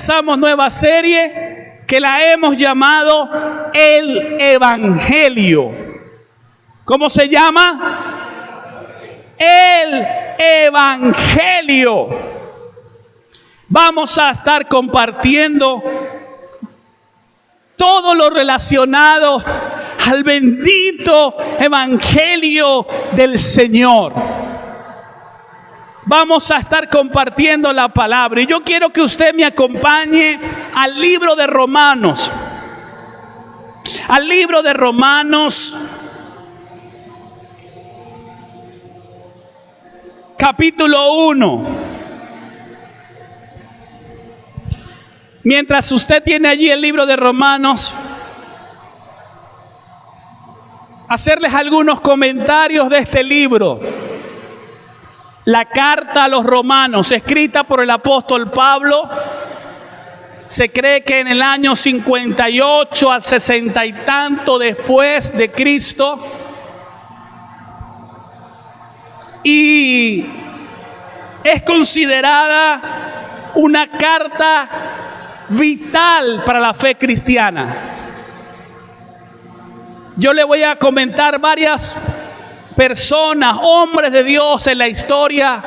empezamos nueva serie que la hemos llamado El Evangelio. ¿Cómo se llama? El Evangelio. Vamos a estar compartiendo todo lo relacionado al bendito Evangelio del Señor. Vamos a estar compartiendo la palabra. Y yo quiero que usted me acompañe al libro de Romanos. Al libro de Romanos, capítulo 1. Mientras usted tiene allí el libro de Romanos, hacerles algunos comentarios de este libro. La carta a los romanos, escrita por el apóstol Pablo, se cree que en el año 58 al 60 y tanto después de Cristo. Y es considerada una carta vital para la fe cristiana. Yo le voy a comentar varias personas, hombres de Dios en la historia,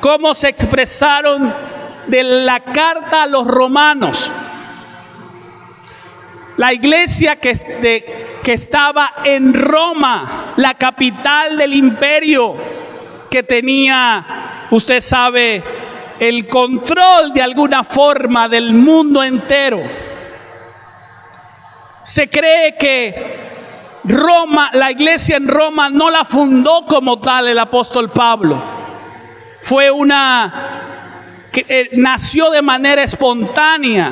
cómo se expresaron de la carta a los romanos. La iglesia que estaba en Roma, la capital del imperio, que tenía, usted sabe, el control de alguna forma del mundo entero. Se cree que Roma, la iglesia en Roma, no la fundó como tal el apóstol Pablo. Fue una que nació de manera espontánea.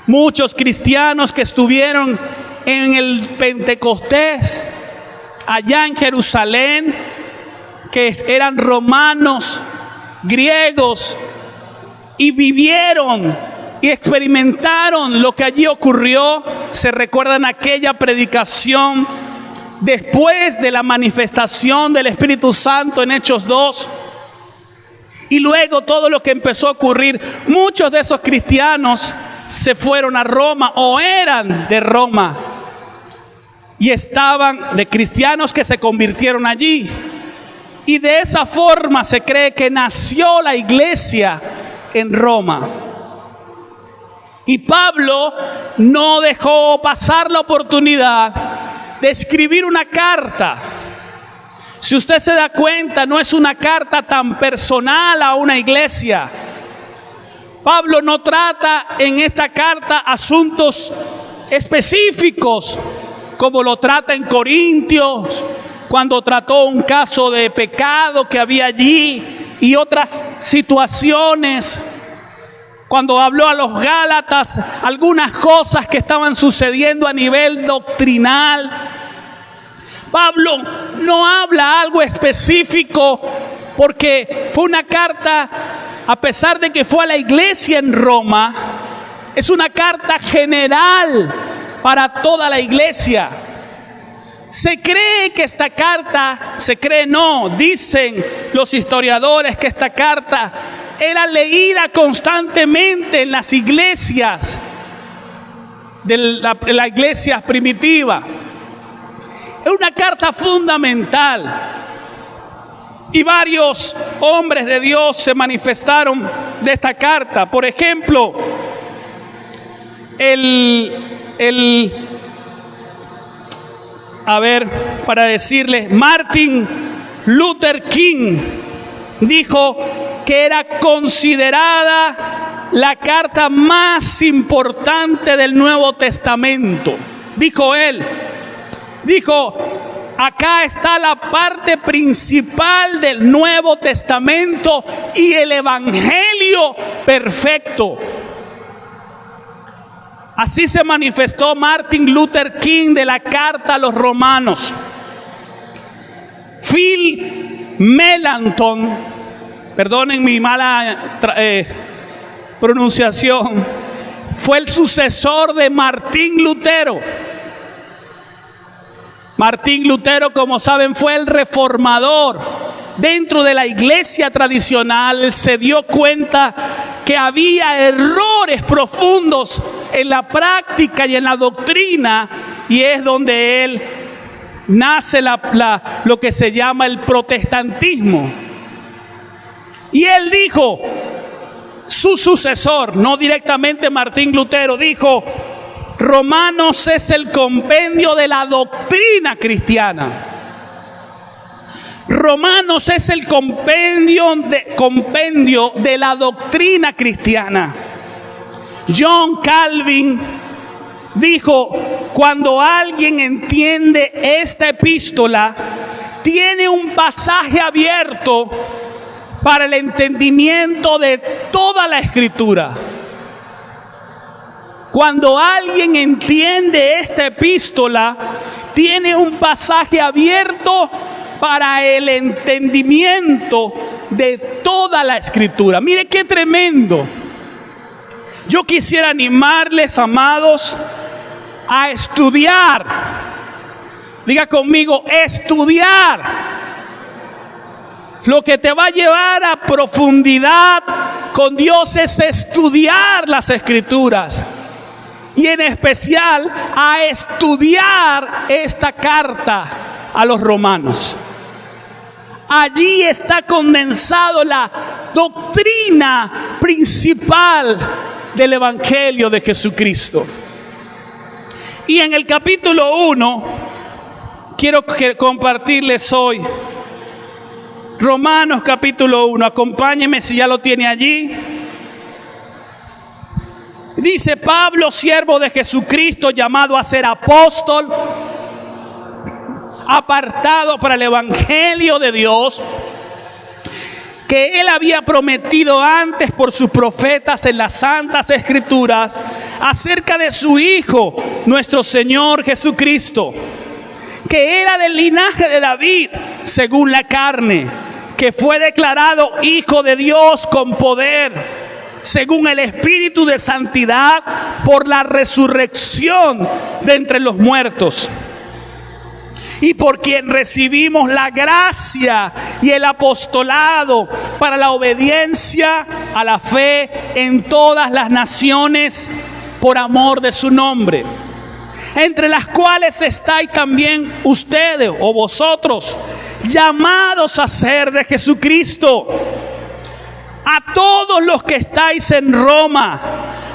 Muchos cristianos que estuvieron en el Pentecostés, allá en Jerusalén, que eran romanos, griegos, y vivieron y experimentaron lo que allí ocurrió. Se recuerdan aquella predicación después de la manifestación del Espíritu Santo en Hechos 2. Y luego todo lo que empezó a ocurrir. Muchos de esos cristianos se fueron a Roma o eran de Roma. Y estaban de cristianos que se convirtieron allí. Y de esa forma se cree que nació la iglesia en Roma. Y Pablo no dejó pasar la oportunidad de escribir una carta. Si usted se da cuenta, no es una carta tan personal a una iglesia. Pablo no trata en esta carta asuntos específicos como lo trata en Corintios, cuando trató un caso de pecado que había allí y otras situaciones. Cuando habló a los Gálatas, algunas cosas que estaban sucediendo a nivel doctrinal. Pablo no habla algo específico porque fue una carta, a pesar de que fue a la iglesia en Roma, es una carta general para toda la iglesia. Se cree que esta carta, dicen los historiadores que esta carta era leída constantemente en las iglesias, de la iglesia primitiva. Es una carta fundamental. Y varios hombres de Dios se manifestaron de esta carta. Por ejemplo, para decirles, Martin Luther King dijo que era considerada la carta más importante del Nuevo Testamento. Dijo él, acá está la parte principal del Nuevo Testamento y el Evangelio perfecto. Así se manifestó Martin Luther King de la carta a los romanos. Phil Melanchthon, perdonen mi mala pronunciación, fue el sucesor de Martín Lutero. Martín Lutero, como saben, fue el reformador. Dentro de la iglesia tradicional se dio cuenta que había errores profundos en la práctica y en la doctrina, y es donde él nace lo que se llama el protestantismo. Y él dijo, su sucesor, no directamente Martín Lutero, dijo: Romanos es el compendio de la doctrina cristiana. Romanos es el compendio de la doctrina cristiana. John Calvin dijo: cuando alguien entiende esta epístola, tiene un pasaje abierto para el entendimiento de toda la Escritura. Cuando alguien entiende esta epístola, tiene un pasaje abierto para el entendimiento de toda la Escritura. Mire qué tremendo. Yo quisiera animarles, amados, a estudiar. Diga conmigo, estudiar. Lo que te va a llevar a profundidad con Dios es estudiar las Escrituras. Y en especial a estudiar esta carta a los romanos. Allí está condensado la doctrina principal del Evangelio de Jesucristo. Y en el capítulo 1, quiero compartirles hoy Romanos capítulo 1. Acompáñenme si ya lo tiene allí. Dice: Pablo, siervo de Jesucristo, llamado a ser apóstol, apartado para el Evangelio de Dios, que Él había prometido antes por sus profetas en las Santas Escrituras, acerca de su Hijo, nuestro Señor Jesucristo, que era del linaje de David, según la carne, que fue declarado Hijo de Dios con poder, según el Espíritu de santidad, por la resurrección de entre los muertos, y por quien recibimos la gracia y el apostolado para la obediencia a la fe en todas las naciones, por amor de su nombre, entre las cuales estáis también ustedes o vosotros, llamados a ser de Jesucristo. A todos los que estáis en Roma,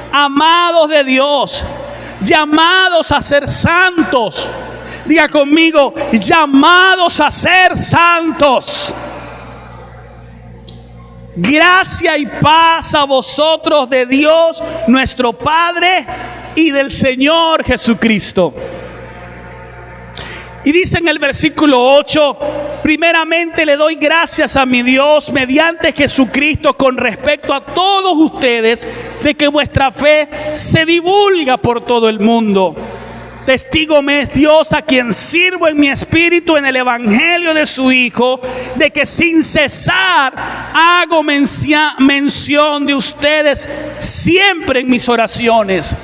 amados de Dios, llamados a ser santos. Diga conmigo, llamados a ser santos. Gracia y paz a vosotros de Dios nuestro Padre y del Señor Jesucristo. Y dice en el versículo 8: primeramente le doy gracias a mi Dios mediante Jesucristo con respecto a todos ustedes, de que vuestra fe se divulga por todo el mundo. Testigo me es Dios, a quien sirvo en mi espíritu en el Evangelio de su Hijo, de que sin cesar hago mención de ustedes siempre en mis oraciones,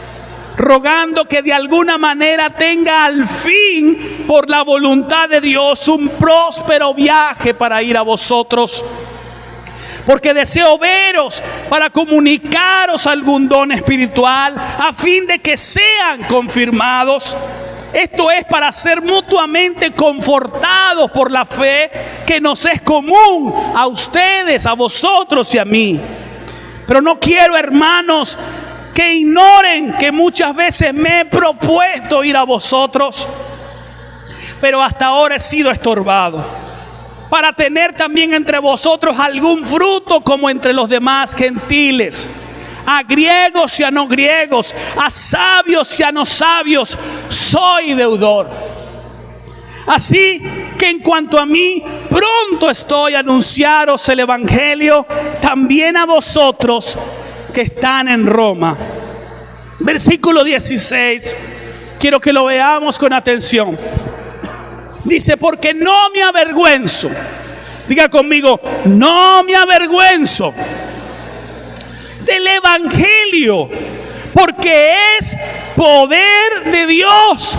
rogando que de alguna manera tenga al fin, por la voluntad de Dios, un próspero viaje para ir a vosotros. Porque deseo veros para comunicaros algún don espiritual, a fin de que sean confirmados. Esto es para ser mutuamente confortados por la fe que nos es común a ustedes, a vosotros y a mí. Pero no quiero, hermanos, que ignoren que muchas veces me he propuesto ir a vosotros, pero hasta ahora he sido estorbado, para tener también entre vosotros algún fruto como entre los demás gentiles, a griegos y a no griegos, a sabios y a no sabios, soy deudor. Así que en cuanto a mí, pronto estoy a anunciaros el Evangelio también a vosotros que están en Roma. Versículo 16, quiero que lo veamos con atención. Dice: porque no me avergüenzo. Diga conmigo, no me avergüenzo del Evangelio, porque es poder de Dios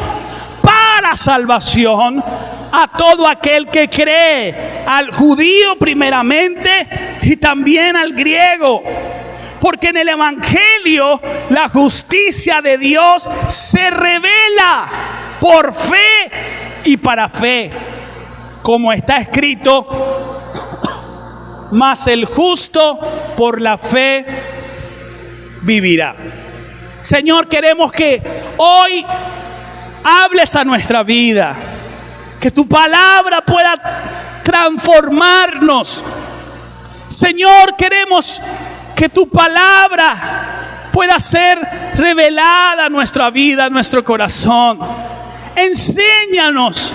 para salvación a todo aquel que cree, al judío primeramente y también al griego. Porque en el Evangelio la justicia de Dios se revela por fe y para fe. Como está escrito, mas el justo por la fe vivirá. Señor, queremos que hoy hables a nuestra vida, que tu palabra pueda transformarnos. Señor, queremos que tu palabra pueda ser revelada a nuestra vida, a nuestro corazón. Enséñanos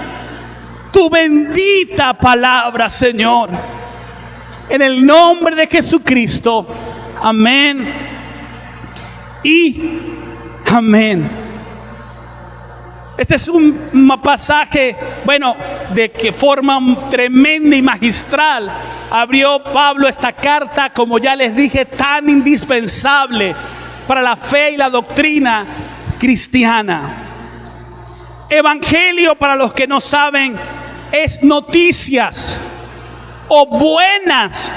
tu bendita palabra, Señor. En el nombre de Jesucristo. Amén y amén. Este es un pasaje, de que forma tremenda y magistral. Abrió Pablo esta carta, como ya les dije, tan indispensable para la fe y la doctrina cristiana. Evangelio, para los que no saben, es noticias o buenas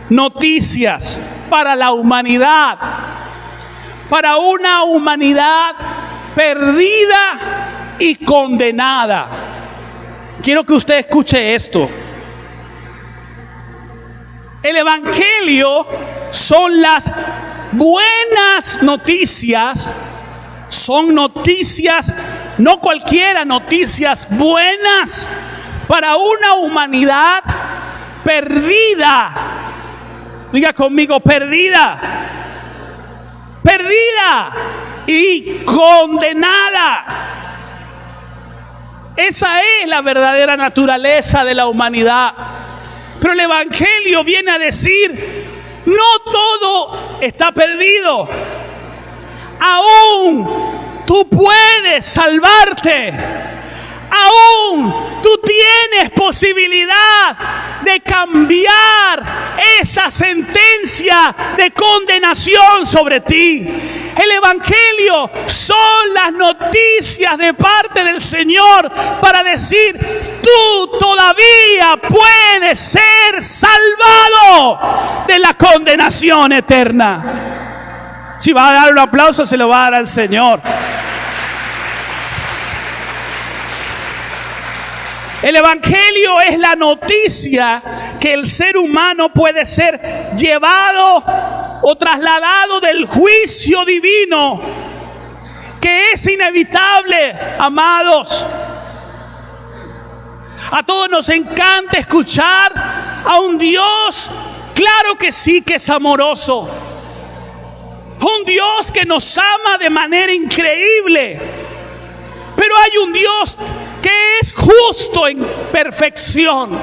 noticias para la humanidad, para una humanidad perdida y condenada. Quiero que usted escuche esto. El Evangelio son las buenas noticias, son noticias, no cualquiera, noticias buenas para una humanidad perdida. Diga conmigo, perdida. Perdida y condenada. Esa es la verdadera naturaleza de la humanidad. Pero el Evangelio viene a decir, no todo está perdido. Aún tú puedes salvarte. Aún tú tienes posibilidad de cambiar esa sentencia de condenación sobre ti. El Evangelio son las noticias de parte del Señor para decir, tú todavía puedes ser salvado de la condenación eterna. Si va a dar un aplauso, se lo va a dar al Señor. El Evangelio es la noticia que el ser humano puede ser llevado o trasladado del juicio divino, que es inevitable, amados. A todos nos encanta escuchar a un Dios, claro que sí, que es amoroso. Un Dios que nos ama de manera increíble. Pero hay un Dios que es justo en perfección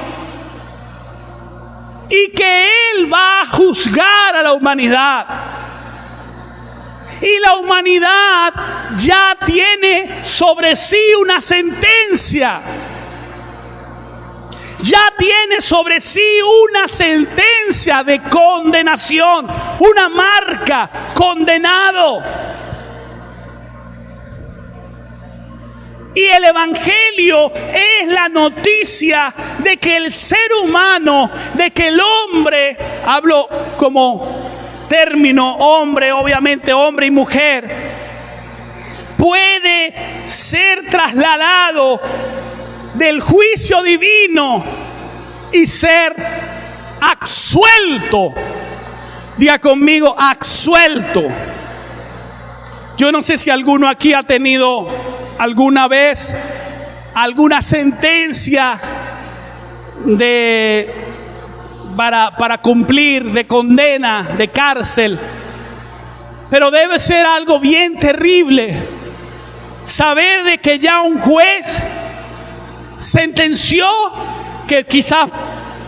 y que Él va a juzgar a la humanidad. Y la humanidad ya tiene sobre sí una sentencia. Ya tiene sobre sí una sentencia de condenación, una marca, condenado. Y el Evangelio es la noticia de que el ser humano, de que el hombre, hablo como término hombre, obviamente hombre y mujer, puede ser trasladado del juicio divino y ser absuelto. Diga conmigo, absuelto. Yo no sé si alguno aquí ha tenido alguna vez alguna sentencia para cumplir, de condena, de cárcel. Pero debe ser algo bien terrible saber de que ya un juez sentenció que quizás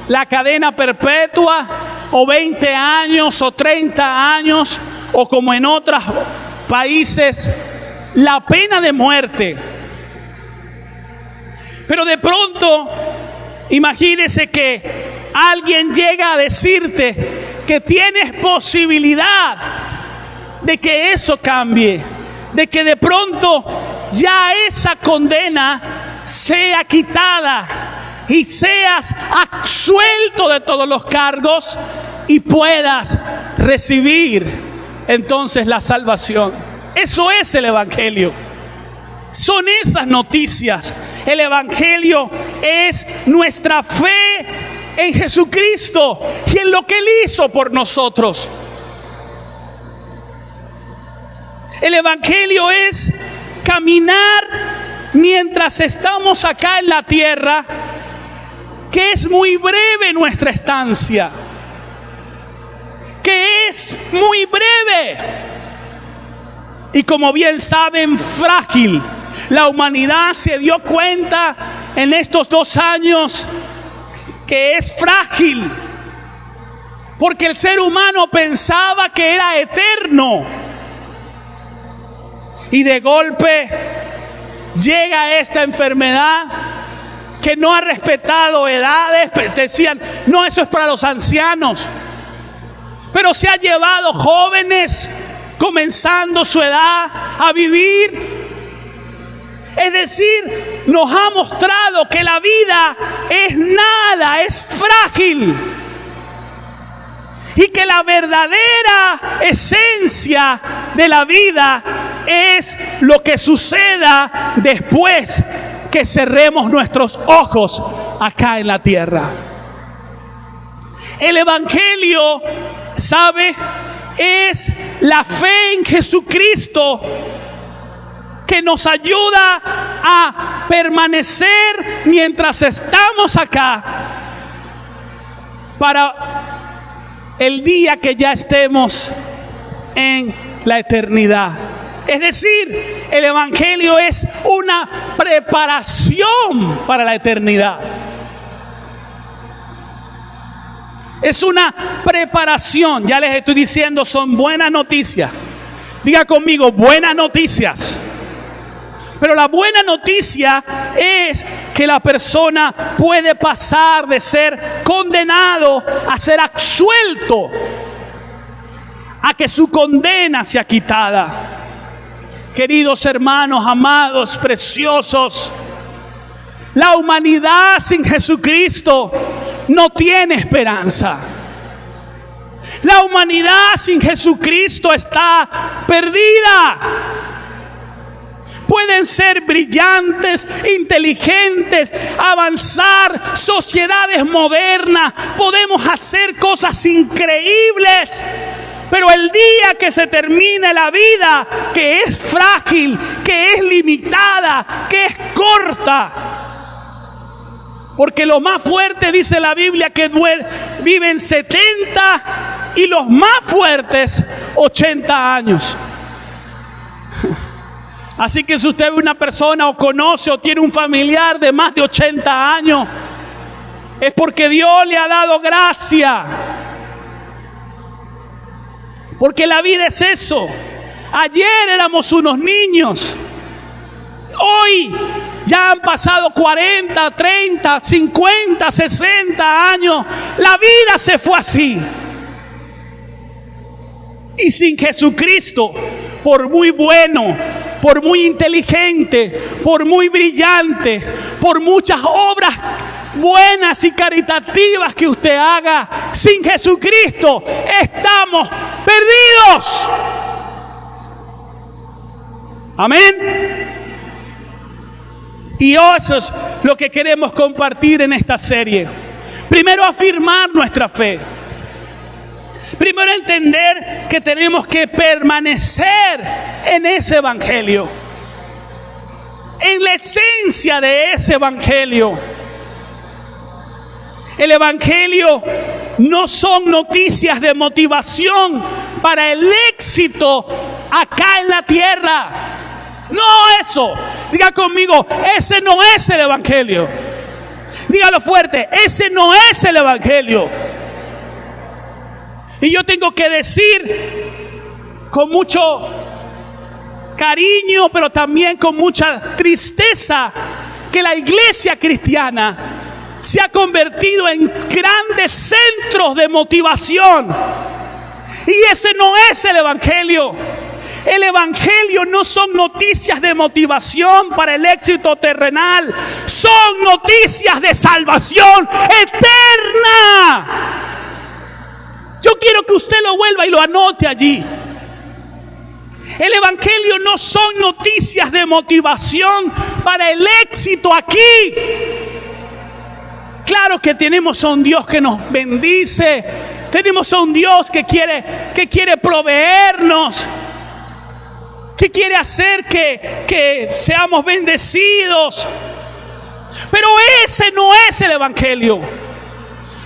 la cadena perpetua, o 20 años, o 30 años, o como en otros países, la pena de muerte. Pero de pronto, imagínese que alguien llega a decirte que tienes posibilidad de que eso cambie, de que de pronto ya esa condena sea quitada y seas absuelto de todos los cargos y puedas recibir entonces la salvación. Eso es el Evangelio. Son esas noticias. El Evangelio es nuestra fe en Jesucristo y en lo que Él hizo por nosotros. El Evangelio es caminar mientras estamos acá en la tierra, que es muy breve nuestra estancia, que es muy breve y, como bien saben, frágil. La humanidad se dio cuenta en estos 2 años que es frágil, porque el ser humano pensaba que era eterno y de golpe llega esta enfermedad que no ha respetado edades. Pues decían, no, eso es para los ancianos, pero se ha llevado jóvenes comenzando su edad a vivir. Es decir, nos ha mostrado que la vida es nada, es frágil, y que la verdadera esencia de la vida es lo que suceda después que cerremos nuestros ojos acá en la tierra. El Evangelio, ¿sabe?, es la fe en Jesucristo que nos ayuda a permanecer mientras estamos acá para el día que ya estemos en la eternidad. Es decir, el Evangelio es una preparación para la eternidad. Es una preparación. Ya les estoy diciendo, son buenas noticias. Diga conmigo, buenas noticias. Pero la buena noticia es que la persona puede pasar de ser condenado a ser absuelto, a que su condena sea quitada. Queridos hermanos, amados, preciosos, la humanidad sin Jesucristo no tiene esperanza. La humanidad sin Jesucristo está perdida. Pueden ser brillantes, inteligentes, avanzar, sociedades modernas, podemos hacer cosas increíbles, pero el día que se termine la vida, que es frágil, que es limitada, que es corta, porque los más fuertes, dice la Biblia, que viven 70 y los más fuertes 80 años. Así que si usted ve una persona o conoce o tiene un familiar de más de 80 años, es porque Dios le ha dado gracia. Porque la vida es eso. Ayer éramos unos niños. Hoy ya han pasado 40, 30, 50, 60 años. La vida se fue así. Y sin Jesucristo, por muy bueno, por muy inteligente, por muy brillante, por muchas obras buenas y caritativas que usted haga, sin Jesucristo estamos perdidos. Amén. Y eso es lo que queremos compartir en esta serie. Primero, afirmar nuestra fe. Primero, entender que tenemos que permanecer en ese Evangelio, en la esencia de ese Evangelio. El Evangelio no son noticias de motivación para el éxito acá en la tierra. No eso. Diga conmigo, ese no es el Evangelio. Dígalo fuerte, ese no es el Evangelio. Y yo tengo que decir con mucho cariño, pero también con mucha tristeza, que la iglesia cristiana se ha convertido en grandes centros de motivación. Y ese no es el Evangelio. El Evangelio no son noticias de motivación para el éxito terrenal. Son noticias de salvación eterna. Yo quiero que usted lo vuelva y lo anote allí. El evangelio no son noticias de motivación para el éxito aquí. Claro que tenemos a un Dios que nos bendice, tenemos a un Dios que quiere proveernos, que quiere hacer que seamos bendecidos. Pero ese no es el evangelio.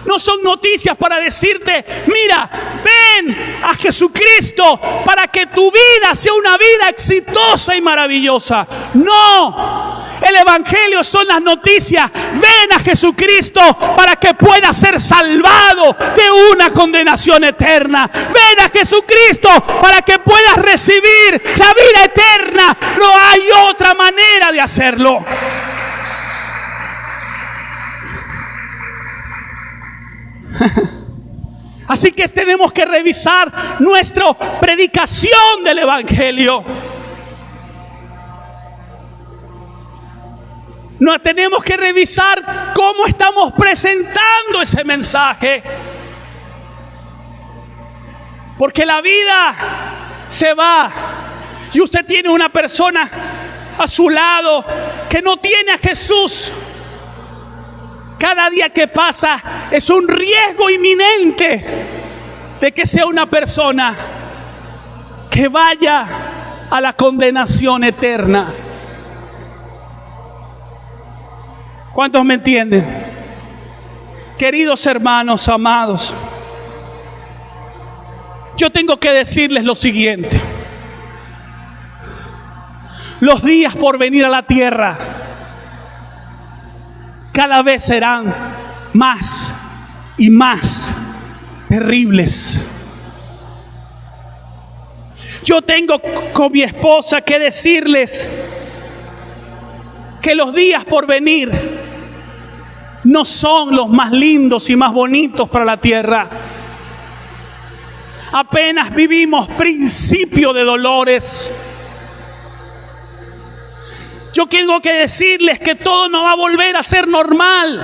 No son noticias para decirte, mira, ven a Jesucristo para que tu vida sea una vida exitosa y maravillosa. No, el evangelio son las noticias. Ven a Jesucristo para que puedas ser salvado de una condenación eterna. Ven a Jesucristo para que puedas recibir la vida eterna. No hay otra manera de hacerlo. Así que tenemos que revisar nuestra predicación del evangelio. No tenemos que revisar cómo estamos presentando ese mensaje. Porque la vida se va y usted tiene una persona a su lado que no tiene a Jesús. Cada día que pasa es un riesgo inminente de que sea una persona que vaya a la condenación eterna. ¿Cuántos me entienden? Queridos hermanos amados, yo tengo que decirles lo siguiente. Los días por venir a la tierra cada vez serán más y más terribles. Yo tengo con mi esposa que decirles que los días por venir no son los más lindos y más bonitos para la tierra. Apenas vivimos principio de dolores. Yo tengo que decirles que todo no va a volver a ser normal.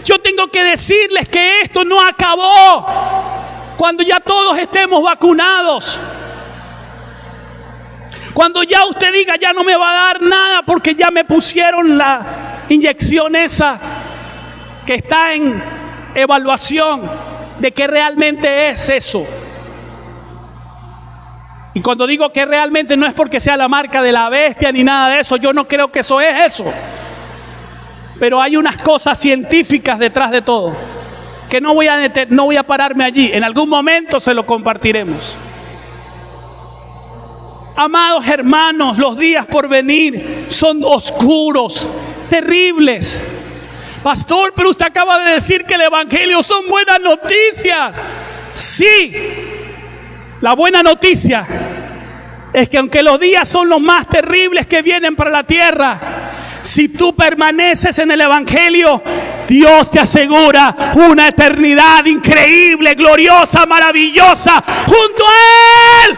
Yo tengo que decirles que esto no acabó cuando ya todos estemos vacunados. Cuando ya usted diga, ya no me va a dar nada porque ya me pusieron la inyección esa que está en evaluación de que realmente es eso. Y cuando digo que realmente no es porque sea la marca de la bestia ni nada de eso, yo no creo que eso es eso. Pero hay unas cosas científicas detrás de todo, que no voy a pararme allí. En algún momento se lo compartiremos. Amados hermanos, los días por venir son oscuros, terribles. Pastor, pero usted acaba de decir que el evangelio son buenas noticias. Sí. La buena noticia es que aunque los días son los más terribles que vienen para la tierra, si tú permaneces en el evangelio, Dios te asegura una eternidad increíble, gloriosa, maravillosa junto a Él.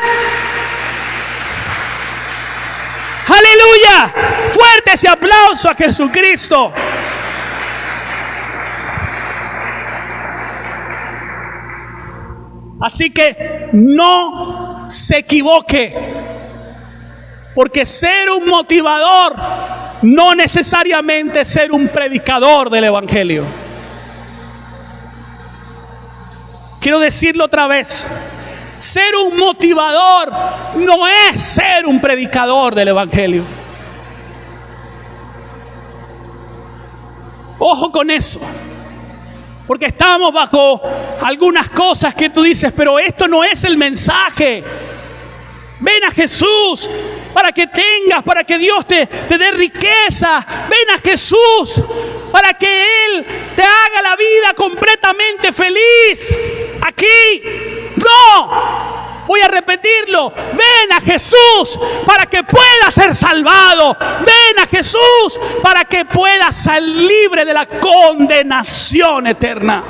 ¡Aleluya! Fuerte ese aplauso a Jesucristo. Así que no se equivoque, porque ser un motivador no necesariamente es ser un predicador del evangelio. Quiero decirlo otra vez. Ser un motivador no es ser un predicador del evangelio. Ojo con eso. Porque estamos bajo algunas cosas que tú dices, pero esto no es el mensaje. Ven a Jesús para que tengas, para que Dios te dé riqueza. Ven a Jesús para que Él te haga la vida completamente feliz. Aquí, no. Voy a repetirlo. Ven a Jesús para que puedas ser salvado. Ven a Jesús para que puedas ser libre de la condenación eterna.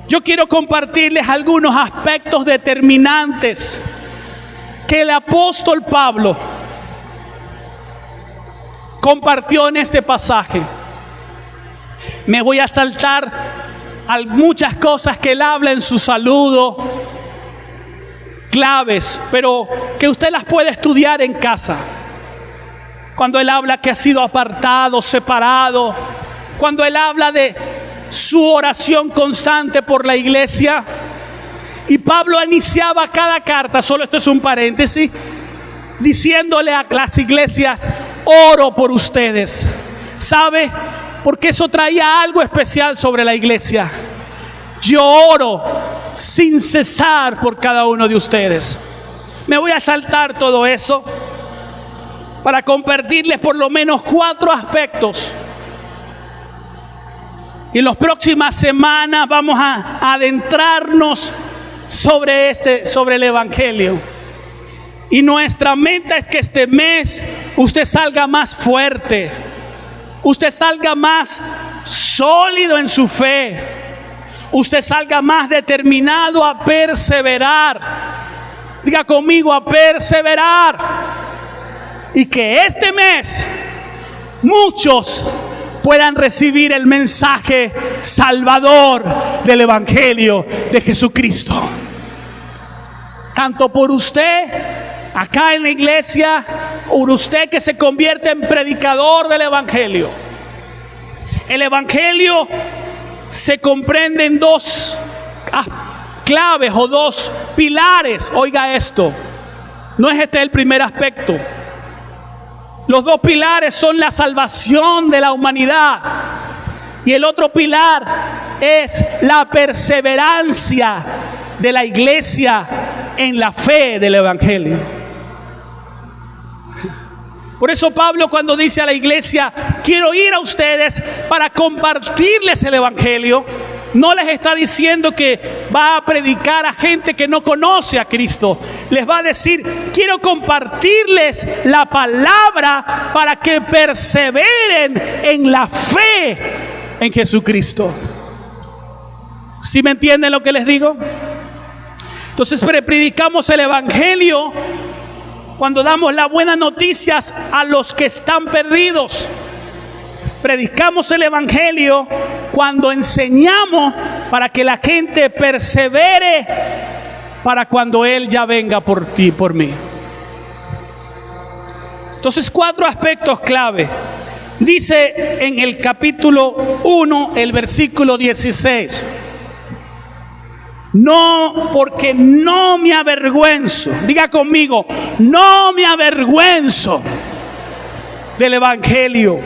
Yo quiero compartirles algunos aspectos determinantes que el apóstol Pablo compartió en este pasaje. Me voy a saltar a muchas cosas que él habla en su saludo, claves, pero que usted las puede estudiar en casa. Cuando él habla que ha sido apartado, separado, cuando él habla de su oración constante por la iglesia. Y Pablo iniciaba cada carta, solo esto es un paréntesis, diciéndole a las iglesias: oro por ustedes. ¿Sabe? Porque eso traía algo especial sobre la iglesia. Yo oro sin cesar por cada uno de ustedes. Me voy a saltar todo eso para compartirles por lo menos 4 aspectos. Y en las próximas semanas vamos a adentrarnos sobre el Evangelio. Y nuestra meta es que este mes usted salga más fuerte, usted salga más sólido en su fe, usted salga más determinado a perseverar. Diga conmigo: a perseverar. Y que este mes muchos puedan recibir el mensaje salvador del Evangelio de Jesucristo. Tanto por usted acá en la iglesia, por usted que se convierte en predicador del Evangelio. El Evangelio se comprende en 2 claves o 2 pilares. Oiga esto, no es este el primer aspecto. Los 2 pilares son la salvación de la humanidad, y el otro pilar es la perseverancia de la iglesia en la fe del Evangelio. Por eso Pablo, cuando dice a la iglesia: quiero ir a ustedes para compartirles el Evangelio, no les está diciendo que va a predicar a gente que no conoce a Cristo. Les va a decir: quiero compartirles la palabra para que perseveren en la fe en Jesucristo. ¿Sí me entienden lo que les digo? Entonces predicamos el Evangelio cuando damos las buenas noticias a los que están perdidos. Predicamos el Evangelio cuando enseñamos para que la gente persevere para cuando Él ya venga por ti, por mí. Entonces, 4 aspectos clave. Dice en el capítulo 1, el versículo 16: no, porque no me avergüenzo. Diga conmigo: no me avergüenzo del Evangelio,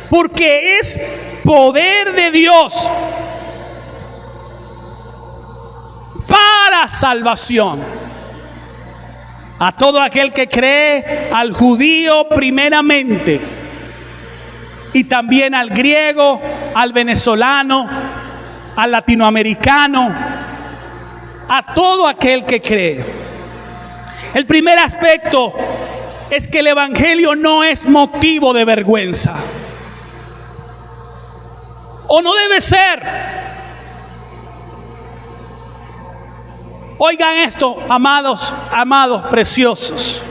porque es poder de Dios para salvación a todo aquel que cree, al judío primeramente, y también al griego, al venezolano, al latinoamericano, a todo aquel que cree. El primer aspecto es que el Evangelio no es motivo de vergüenza, o no debe ser. Oigan esto, amados preciosos: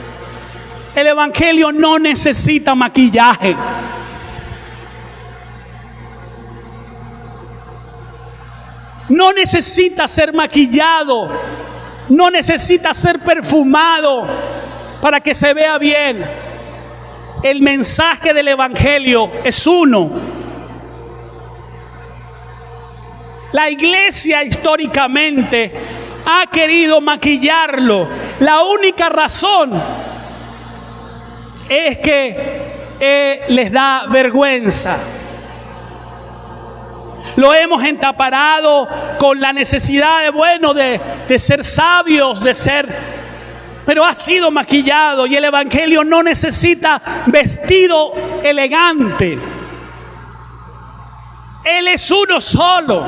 el Evangelio no necesita maquillaje. No necesita ser maquillado, no necesita ser perfumado para que se vea bien. El mensaje del Evangelio es uno. La iglesia históricamente ha querido maquillarlo. La única razón es que les da vergüenza. Lo hemos entaparado con la necesidad de ser sabios, pero ha sido maquillado. Y el Evangelio no necesita vestido elegante. Él es uno solo.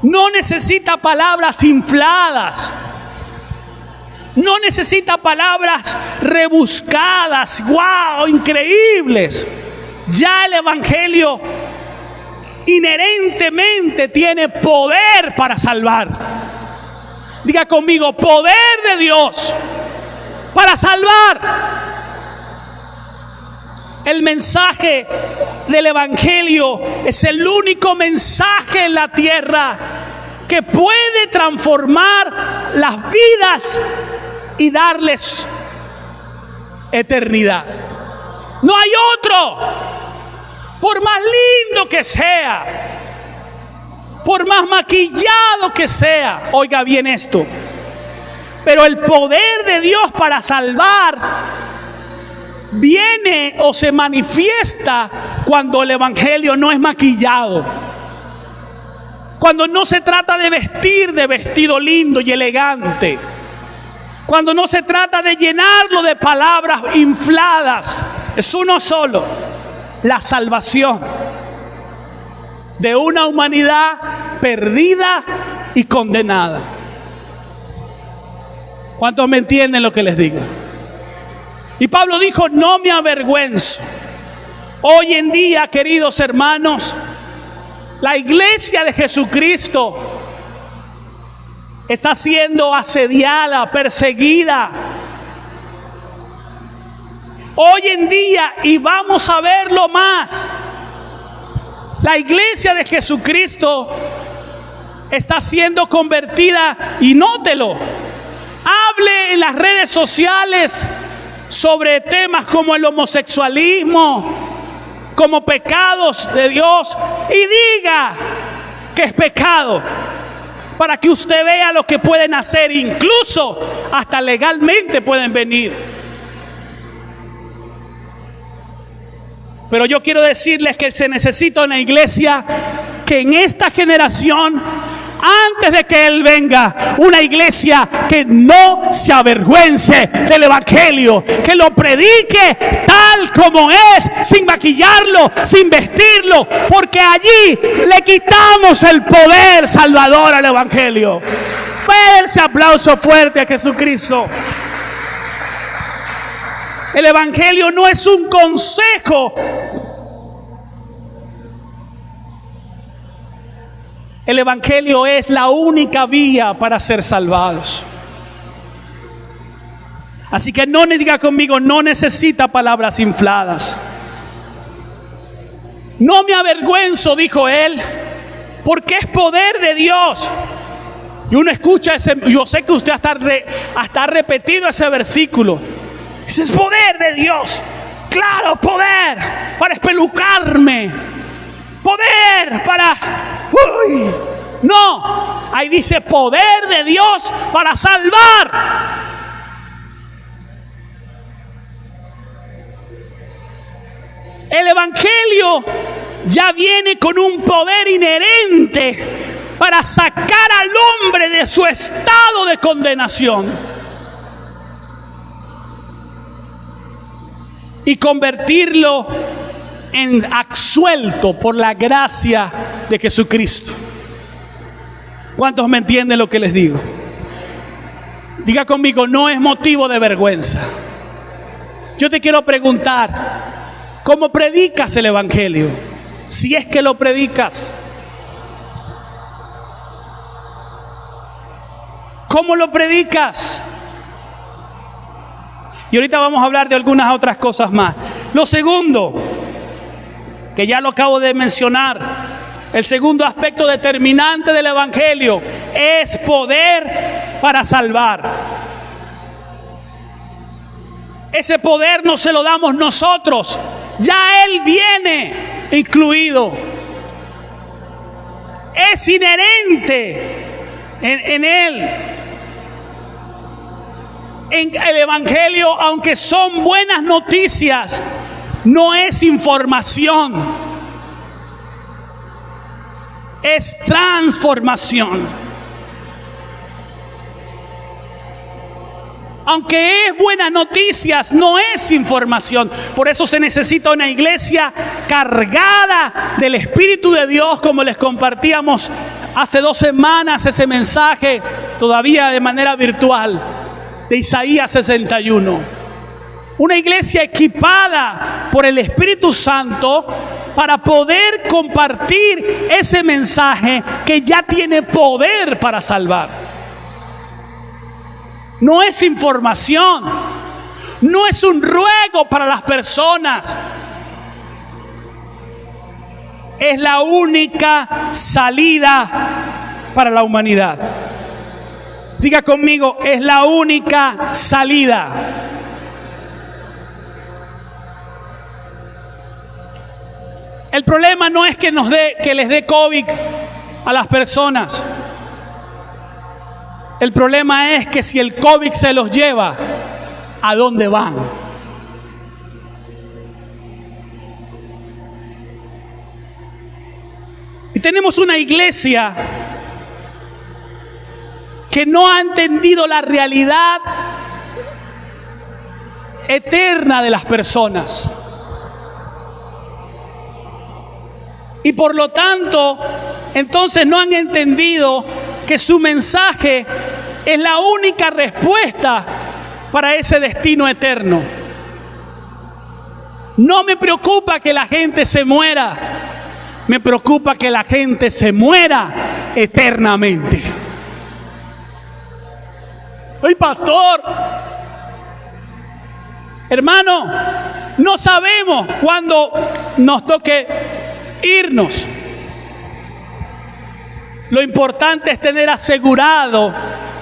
No necesita palabras infladas. No necesita palabras rebuscadas, wow, increíbles. Ya el Evangelio inherentemente tiene poder para salvar. Diga conmigo: poder de Dios para salvar. El mensaje del Evangelio es el único mensaje en la tierra que puede transformar las vidas y darles eternidad. No hay otro. Por más lindo que sea, por más maquillado que sea, oiga bien esto, pero el poder de Dios para salvar viene o se manifiesta cuando el Evangelio no es maquillado. Cuando no se trata de vestir de vestido lindo y elegante. Cuando no se trata de llenarlo de palabras infladas. Es uno solo: la salvación de una humanidad perdida y condenada. ¿Cuántos me entienden lo que les digo? Y Pablo dijo: no me avergüenzo. Hoy en día, queridos hermanos, la iglesia de Jesucristo está siendo asediada, perseguida. Hoy en día, y vamos a verlo más, la iglesia de Jesucristo está siendo convertida, y nótelo, hable en las redes sociales sobre temas como el homosexualismo, como pecados de Dios, y diga que es pecado, para que usted vea lo que pueden hacer. Incluso hasta legalmente pueden venir. Pero yo quiero decirles que se necesita una iglesia que en esta generación, antes de que Él venga, una iglesia que no se avergüence del Evangelio, que lo predique tal como es, sin maquillarlo, sin vestirlo, porque allí le quitamos el poder salvador al Evangelio. Ven ese aplauso fuerte a Jesucristo. El Evangelio no es un consejo. El Evangelio es la única vía para ser salvados. Así que no diga conmigo: no necesita palabras infladas. No me avergüenzo, dijo él, porque es poder de Dios. Y uno escucha ese, yo sé que usted hasta ha repetido ese versículo. Ese es poder de Dios. Claro, poder para espelucarme. Poder para... ¡Uy! No, ahí dice poder de Dios para salvar. El Evangelio ya viene con un poder inherente para sacar al hombre de su estado de condenación y convertirlo en absuelto por la gracia de Jesucristo. ¿Cuántos me entienden lo que les digo? Diga conmigo: no es motivo de vergüenza. Yo te quiero preguntar: ¿cómo predicas el Evangelio? Si es que lo predicas. ¿Cómo lo predicas? Y ahorita vamos a hablar de algunas otras cosas más. Lo segundo, que ya lo acabo de mencionar, el segundo aspecto determinante del Evangelio es poder para salvar. Ese poder no se lo damos nosotros, ya Él viene incluido. Es inherente en Él. En el Evangelio, aunque son buenas noticias, no es información, es transformación. Aunque es buenas noticias, no es información. Por eso se necesita una iglesia cargada del Espíritu de Dios, como les compartíamos hace 2 semanas ese mensaje, todavía de manera virtual, de Isaías 61. Una iglesia equipada por el Espíritu Santo para poder compartir ese mensaje que ya tiene poder para salvar. No es información, no es un ruego para las personas, es la única salida para la humanidad. Diga conmigo, es la única salida. El problema no es que les dé COVID a las personas. El problema es que si el COVID se los lleva, ¿a dónde van? Y tenemos una iglesia que no ha entendido la realidad eterna de las personas. Y por lo tanto, entonces no han entendido que su mensaje es la única respuesta para ese destino eterno. No me preocupa que la gente se muera, me preocupa que la gente se muera eternamente. ¡Ay, pastor! Hermano, no sabemos cuándo nos toque irnos. Lo importante es tener asegurado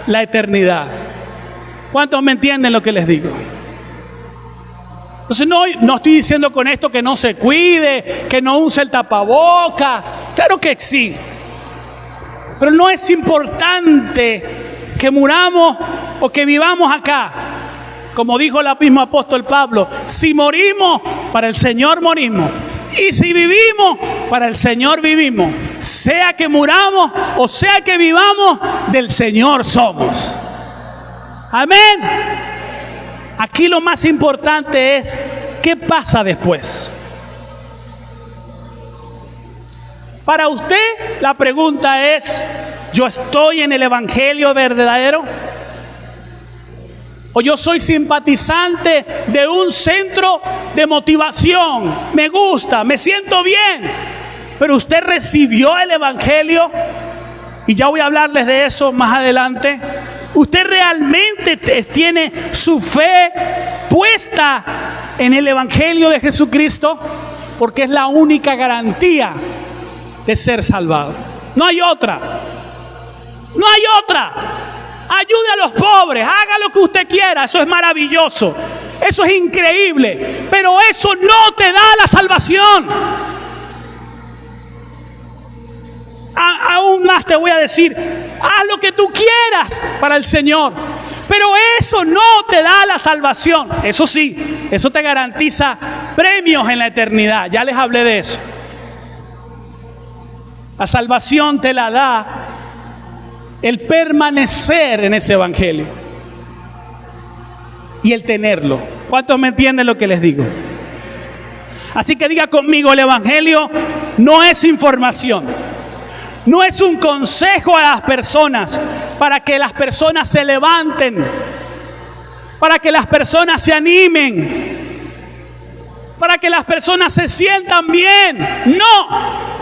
la eternidad. ¿Cuántos me entienden lo que les digo? Entonces no estoy diciendo con esto que no se cuide, que no use el tapaboca. Claro que sí. Pero no es importante que muramos o que vivamos acá. Como dijo el mismo apóstol Pablo, si morimos, para el Señor morimos. Y si vivimos, para el Señor vivimos. Sea que muramos o sea que vivamos, del Señor somos. Amén. Aquí lo más importante es, ¿qué pasa después? Para usted, la pregunta es, ¿yo estoy en el evangelio verdadero? ¿O yo soy simpatizante de un centro de motivación? Me gusta, me siento bien. Pero usted recibió el evangelio, y ya voy a hablarles de eso más adelante. ¿Usted realmente tiene su fe puesta en el evangelio de Jesucristo? Porque es la única garantía de ser salvado. No hay otra. No hay otra. Ayude a los pobres, haga lo que usted quiera, eso es maravilloso, eso es increíble, pero eso no te da la salvación. Aún más te voy a decir, haz lo que tú quieras para el Señor, pero eso no te da la salvación. Eso sí, eso te garantiza premios en la eternidad, ya les hablé de eso. La salvación te la da el permanecer en ese evangelio y el tenerlo. ¿Cuántos me entienden lo que les digo? Así que diga conmigo, el evangelio no es información, no es un consejo a las personas para que las personas se levanten, para que las personas se animen, para que las personas se sientan bien. No.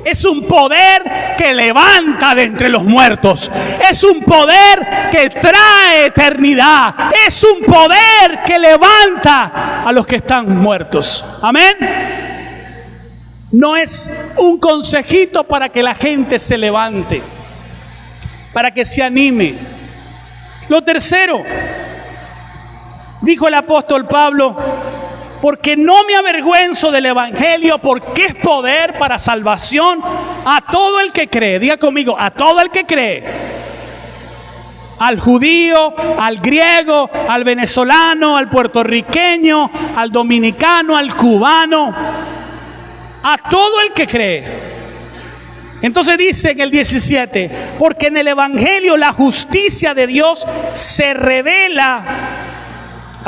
Es un poder que levanta de entre los muertos. Es un poder que trae eternidad. Es un poder que levanta a los que están muertos. Amén. No es un consejito para que la gente se levante, para que se anime. Lo tercero, dijo el apóstol Pablo, porque no me avergüenzo del evangelio, porque es poder para salvación a todo el que cree. Diga conmigo, a todo el que cree. Al judío, al griego, al venezolano, al puertorriqueño, al dominicano, al cubano. A todo el que cree. Entonces dice en el 17, porque en el evangelio la justicia de Dios se revela.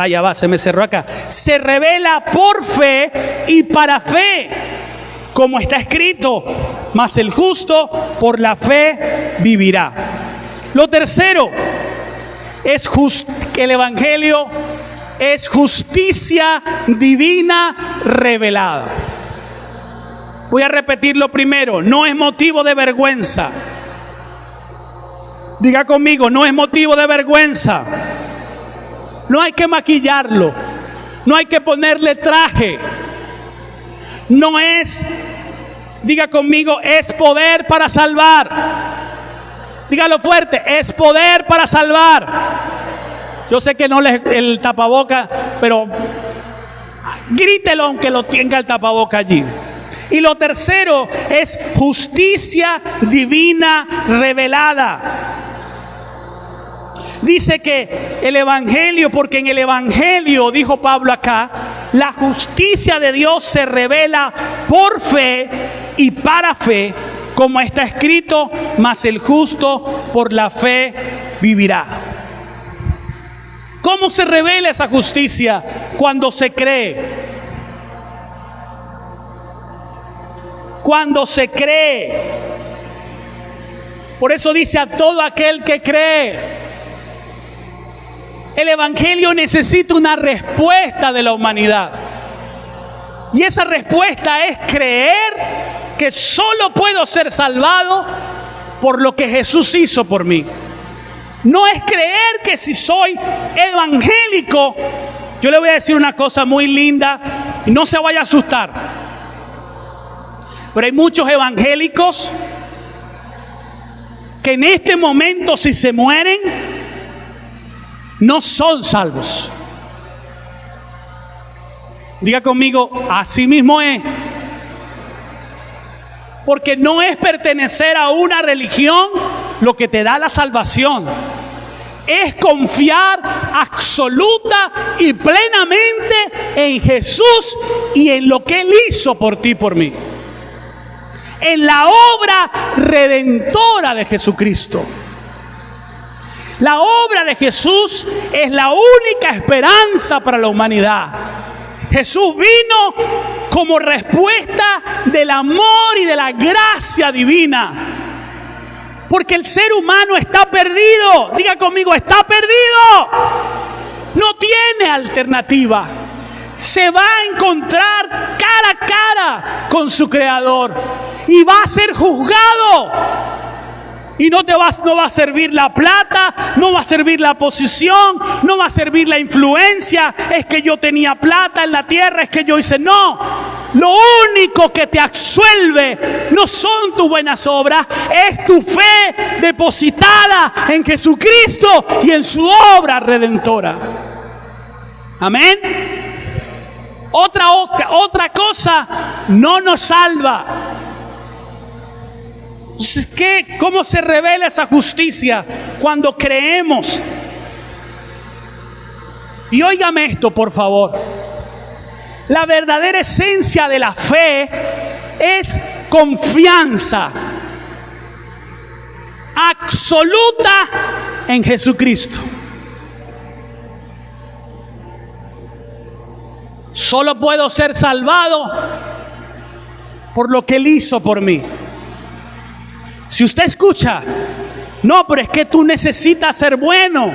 Ya va, se me cerró acá. Se revela por fe y para fe, como está escrito, mas el justo por la fe vivirá. Lo tercero es que el evangelio es justicia divina revelada. Voy a repetir lo primero, no es motivo de vergüenza. Diga conmigo, no es motivo de vergüenza. No hay que maquillarlo, no hay que ponerle traje. No es Diga conmigo, es poder para salvar. Dígalo fuerte, es poder para salvar. Yo sé que no les el tapaboca, pero grítelo aunque lo tenga el tapaboca allí. Y lo tercero es justicia divina revelada. Dice que el Evangelio, porque en el Evangelio, dijo Pablo acá, la justicia de Dios se revela por fe y para fe, como está escrito, mas el justo por la fe vivirá. ¿Cómo se revela esa justicia? Cuando se cree. Cuando se cree. Por eso dice a todo aquel que cree. El Evangelio necesita una respuesta de la humanidad. Y esa respuesta es creer que solo puedo ser salvado por lo que Jesús hizo por mí. No es creer que si soy evangélico, yo le voy a decir una cosa muy linda y no se vaya a asustar. Pero hay muchos evangélicos que en este momento, si se mueren, no son salvos. Diga conmigo, así mismo es. Porque no es pertenecer a una religión lo que te da la salvación. Es confiar absoluta y plenamente en Jesús y en lo que Él hizo por ti y por mí. En la obra redentora de Jesucristo. La obra de Jesús es la única esperanza para la humanidad. Jesús vino como respuesta del amor y de la gracia divina. Porque el ser humano está perdido. Diga conmigo, está perdido. No tiene alternativa. Se va a encontrar cara a cara con su Creador. Y va a ser juzgado. Y no va a servir la plata, no va a servir la posición, no va a servir la influencia. Es que yo tenía plata en la tierra, es que yo hice. No, lo único que te absuelve no son tus buenas obras, es tu fe depositada en Jesucristo y en su obra redentora. Amén. Otra cosa no nos salva. ¿Cómo se revela esa justicia? Cuando creemos. Y óigame esto, por favor. La verdadera esencia de la fe es confianza absoluta en Jesucristo. Solo puedo ser salvado por lo que Él hizo por mí. Si usted escucha, no, pero es que tú necesitas ser bueno.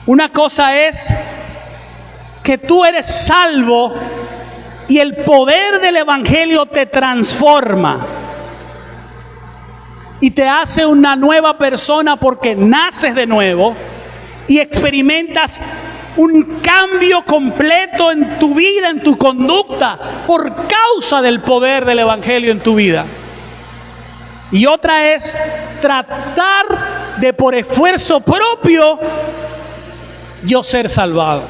Una cosa es que tú eres salvo y el poder del Evangelio te transforma y te hace una nueva persona porque naces de nuevo y experimentas un cambio completo en tu vida, en tu conducta, por causa del poder del Evangelio en tu vida. Y otra es tratar de por esfuerzo propio yo ser salvado.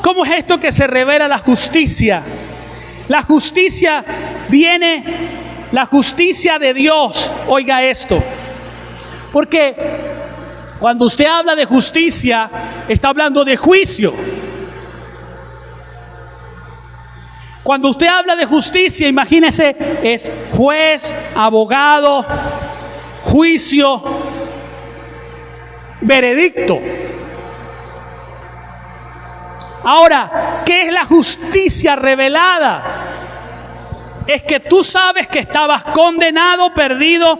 ¿Cómo es esto que se revela la justicia? La justicia viene, la justicia de Dios. Oiga esto. Porque cuando usted habla de justicia, está hablando de juicio. Cuando usted habla de justicia, imagínese, es juez, abogado, juicio, veredicto. Ahora, ¿qué es la justicia revelada? Es que tú sabes que estabas condenado, perdido,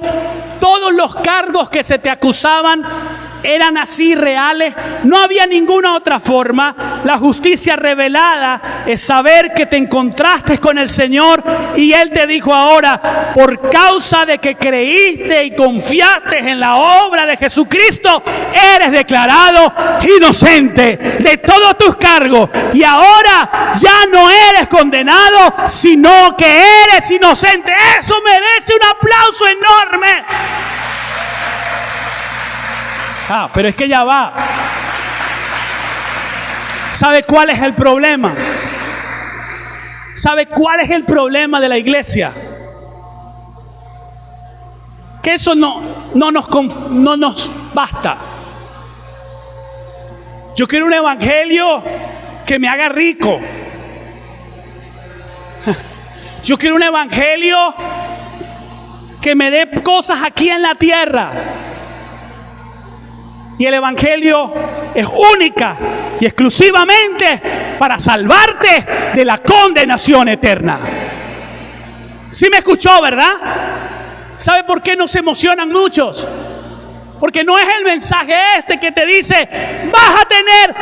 todos los cargos que se te acusaban eran así reales. No había ninguna otra forma. La justicia revelada es saber que te encontraste con el Señor y Él te dijo ahora, por causa de que creíste y confiaste en la obra de Jesucristo, eres declarado inocente de todos tus cargos y ahora ya no eres condenado, sino que eres inocente. Eso merece un aplauso enorme. Pero es que ya va. ¿Sabe cuál es el problema? ¿Sabe cuál es el problema de la iglesia? Que eso no nos basta. Yo quiero un evangelio que me haga rico. Yo quiero un evangelio que me dé cosas aquí en la tierra. Y el evangelio es única y exclusivamente para salvarte de la condenación eterna. ¿Sí me escuchó, verdad? ¿Sabe por qué nos emocionan muchos? Porque no es el mensaje este que te dice, vas a tener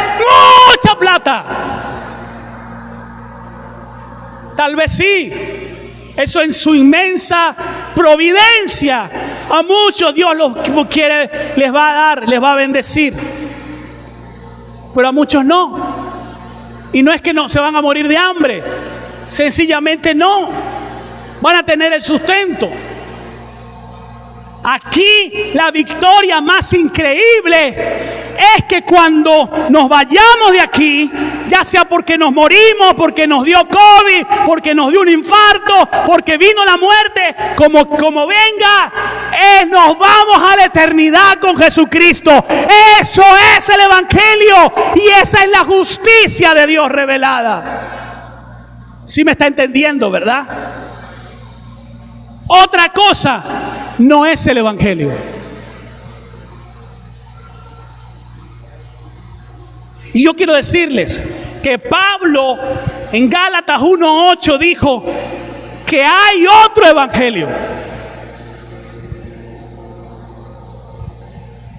mucha plata. Tal vez sí. Eso en su inmensa providencia. A muchos Dios los quiere, les va a dar, les va a bendecir. Pero a muchos no. Y no es que no se van a morir de hambre. Sencillamente no. Van a tener el sustento. Aquí la victoria más increíble es que cuando nos vayamos de aquí, ya sea porque nos morimos, porque nos dio COVID, porque nos dio un infarto, porque vino la muerte, como venga, nos vamos a la eternidad con Jesucristo. Eso es el evangelio y esa es la justicia de Dios revelada. ¿Sí me está entendiendo, verdad? Otra cosa no es el evangelio. Y yo quiero decirles que Pablo en Gálatas 1:8 dijo que hay otro evangelio.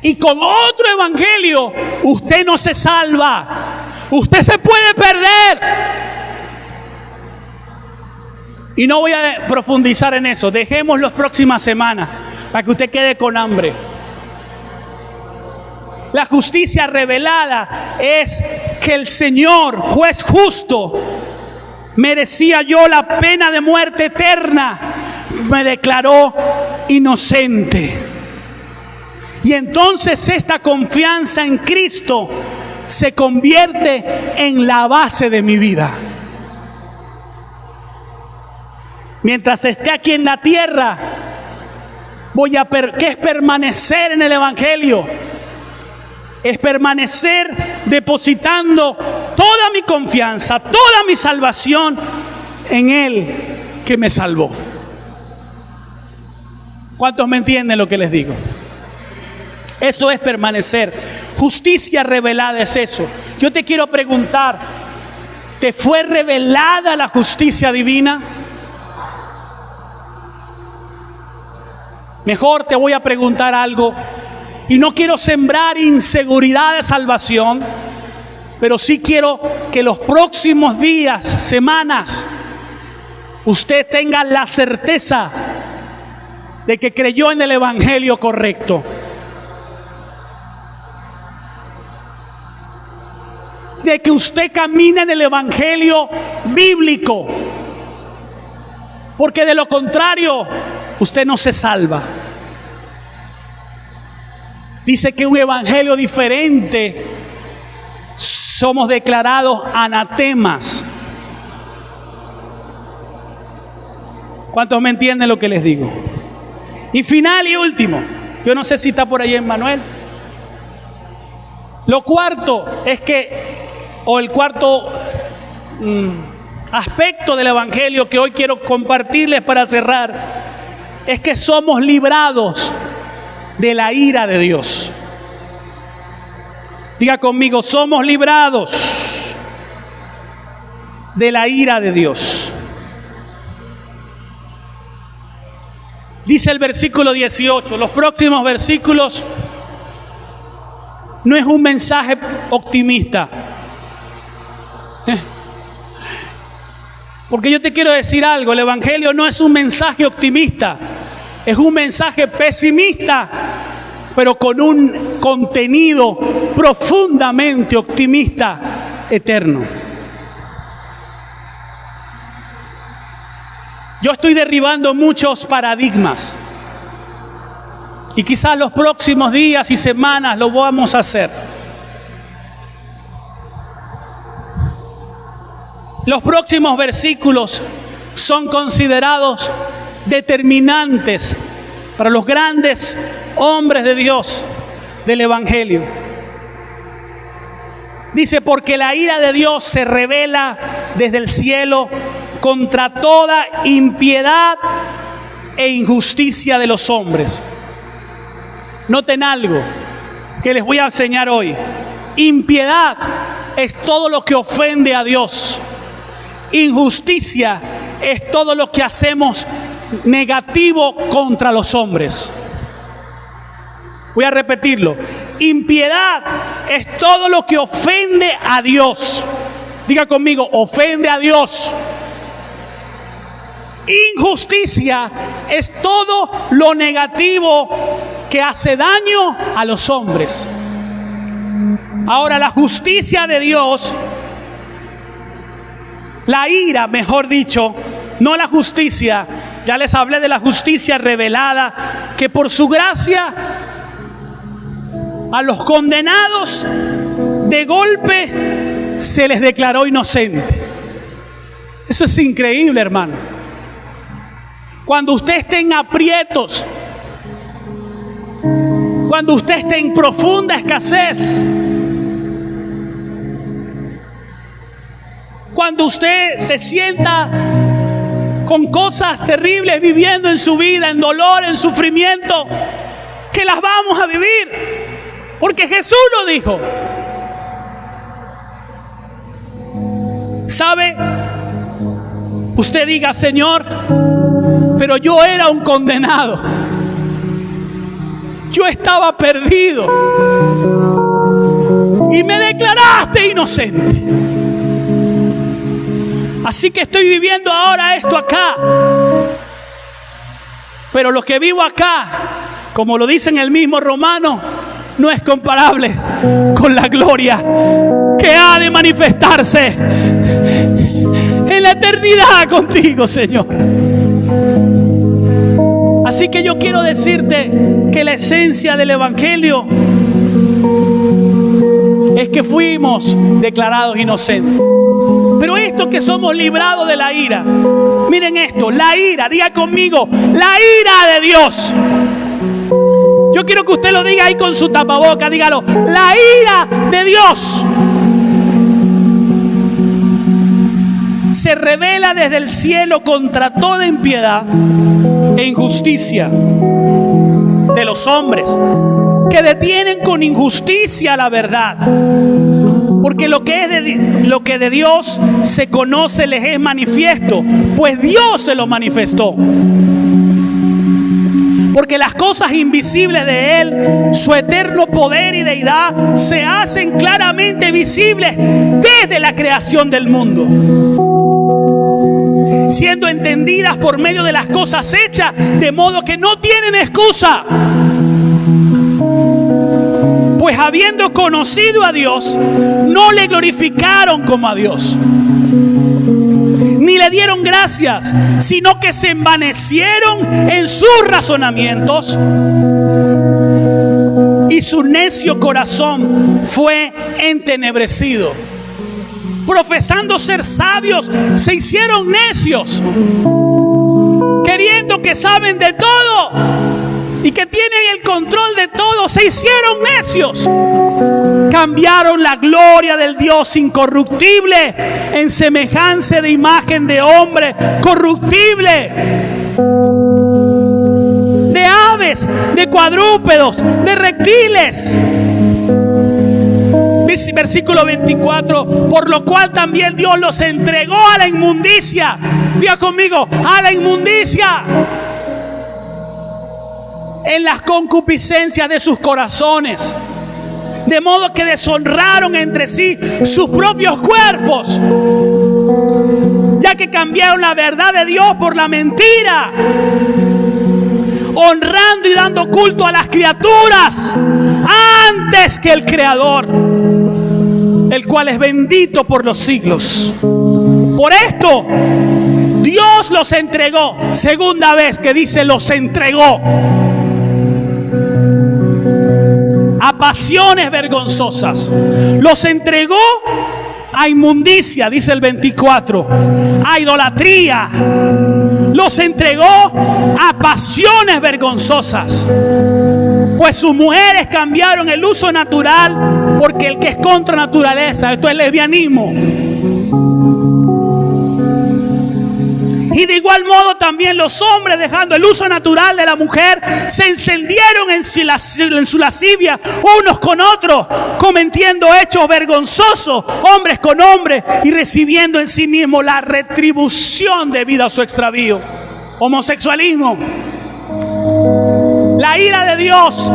Y con otro evangelio usted no se salva. Usted se puede perder. Y no voy a profundizar en eso. Dejemos las próximas semanas para que usted quede con hambre. La justicia revelada es que el Señor, juez justo, merecía yo la pena de muerte eterna, me declaró inocente. Y entonces esta confianza en Cristo se convierte en la base de mi vida. Mientras esté aquí en la tierra, ¿qué es permanecer en el evangelio? Es permanecer depositando toda mi confianza, toda mi salvación en Él que me salvó. ¿Cuántos me entienden lo que les digo? Eso es permanecer. Justicia revelada es eso. Yo te quiero preguntar, ¿te fue revelada la justicia divina? Mejor te voy a preguntar algo. Y no quiero sembrar inseguridad de salvación, pero sí quiero que los próximos días, semanas, usted tenga la certeza de que creyó en el evangelio correcto. De que usted camine en el evangelio bíblico. Porque de lo contrario, usted no se salva. Dice que un evangelio diferente, somos declarados anatemas. ¿Cuántos me entienden lo que les digo? Y final y último, yo no sé si está por ahí Emmanuel. Lo cuarto es que, o el cuarto aspecto del evangelio que hoy quiero compartirles para cerrar, es que somos librados de la ira de Dios. Diga conmigo, somos librados de la ira de Dios. Dice el versículo 18, los próximos versículos no es un mensaje optimista. Porque yo te quiero decir algo, el Evangelio no es un mensaje optimista, es un mensaje pesimista, pero con un contenido profundamente optimista, eterno. Yo estoy derribando muchos paradigmas y quizás los próximos días y semanas lo vamos a hacer. Los próximos versículos son considerados determinantes para los grandes hombres de Dios del Evangelio. Dice, porque la ira de Dios se revela desde el cielo contra toda impiedad e injusticia de los hombres. Noten algo que les voy a enseñar hoy. Impiedad es todo lo que ofende a Dios. Injusticia es todo lo que hacemos negativo contra los hombres. Voy a repetirlo. Impiedad es todo lo que ofende a Dios. Diga conmigo, ofende a Dios. Injusticia es todo lo negativo que hace daño a los hombres. Ahora, la justicia de Dios, la ira, mejor dicho, no la justicia. Ya les hablé de la justicia revelada, que por su gracia a los condenados de golpe se les declaró inocente. Eso es increíble, hermano. Cuando usted esté en aprietos, cuando usted esté en profunda escasez, cuando usted se sienta con cosas terribles viviendo en su vida, en dolor, en sufrimiento, que las vamos a vivir, porque Jesús lo dijo. ¿Sabe? Usted diga, Señor, pero yo era un condenado. Yo estaba perdido y me declaraste inocente. Así que estoy viviendo ahora esto acá. Pero lo que vivo acá, como lo dice en el mismo Romano, no es comparable con la gloria que ha de manifestarse en la eternidad contigo, Señor. Así que yo quiero decirte que la esencia del Evangelio es que fuimos declarados inocentes. Pero esto que somos librados de la ira, miren esto, la ira, diga conmigo, la ira de Dios. Yo quiero que usted lo diga ahí con su tapaboca, dígalo, la ira de Dios se revela desde el cielo contra toda impiedad e injusticia de los hombres que detienen con injusticia la verdad. Porque lo que de Dios se conoce les es manifiesto, pues Dios se lo manifestó. Porque las cosas invisibles de Él, su eterno poder y deidad, se hacen claramente visibles desde la creación del mundo, siendo entendidas por medio de las cosas hechas, de modo que no tienen excusa. Pues habiendo conocido a Dios, no le glorificaron como a Dios, ni le dieron gracias, sino que se envanecieron en sus razonamientos, y su necio corazón fue entenebrecido. Profesando ser sabios, se hicieron necios, queriendo que saben de todo y que tienen el control de todo, se hicieron necios. Cambiaron la gloria del Dios incorruptible en semejanza de imagen de hombre corruptible, de aves, de cuadrúpedos, de reptiles. Versículo 24, por lo cual también Dios los entregó a la inmundicia. Diga conmigo, a la inmundicia, en las concupiscencias de sus corazones, de modo que deshonraron entre sí sus propios cuerpos, ya que cambiaron la verdad de Dios por la mentira, honrando y dando culto a las criaturas antes que el Creador, el cual es bendito por los siglos. Por esto Dios los entregó, segunda vez que dice los entregó, a pasiones vergonzosas. Los entregó a inmundicia, dice el 24, a idolatría. Los entregó a pasiones vergonzosas, pues sus mujeres cambiaron el uso natural porque el que es contra naturaleza, esto es lesbianismo. Y de igual modo también los hombres, dejando el uso natural de la mujer, se encendieron en su lascivia unos con otros, cometiendo hechos vergonzosos, hombres con hombres, y recibiendo en sí mismo la retribución debido a su extravío. Homosexualismo. La ira de Dios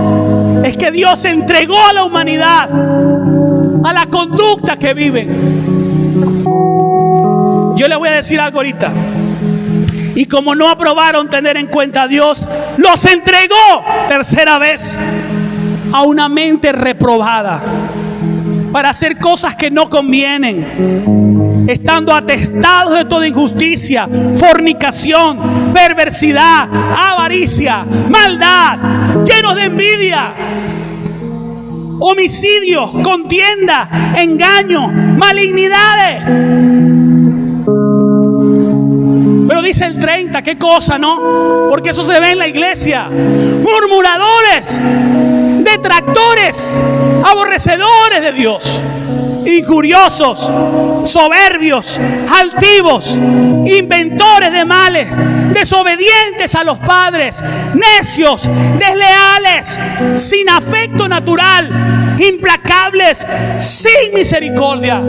es que Dios entregó a la humanidad a la conducta que viven. Yo le voy a decir algo ahorita. Y como no aprobaron tener en cuenta a Dios, los entregó tercera vez a una mente reprobada para hacer cosas que no convienen, estando atestados de toda injusticia, fornicación, perversidad, avaricia, maldad, llenos de envidia, homicidios, contienda, engaño, malignidades. Pero dice el 30, ¿qué cosa, no? Porque eso se ve en la iglesia. Murmuradores, detractores, aborrecedores de Dios, injuriosos, soberbios, altivos, inventores de males, desobedientes a los padres, necios, desleales, sin afecto natural, implacables, sin misericordia,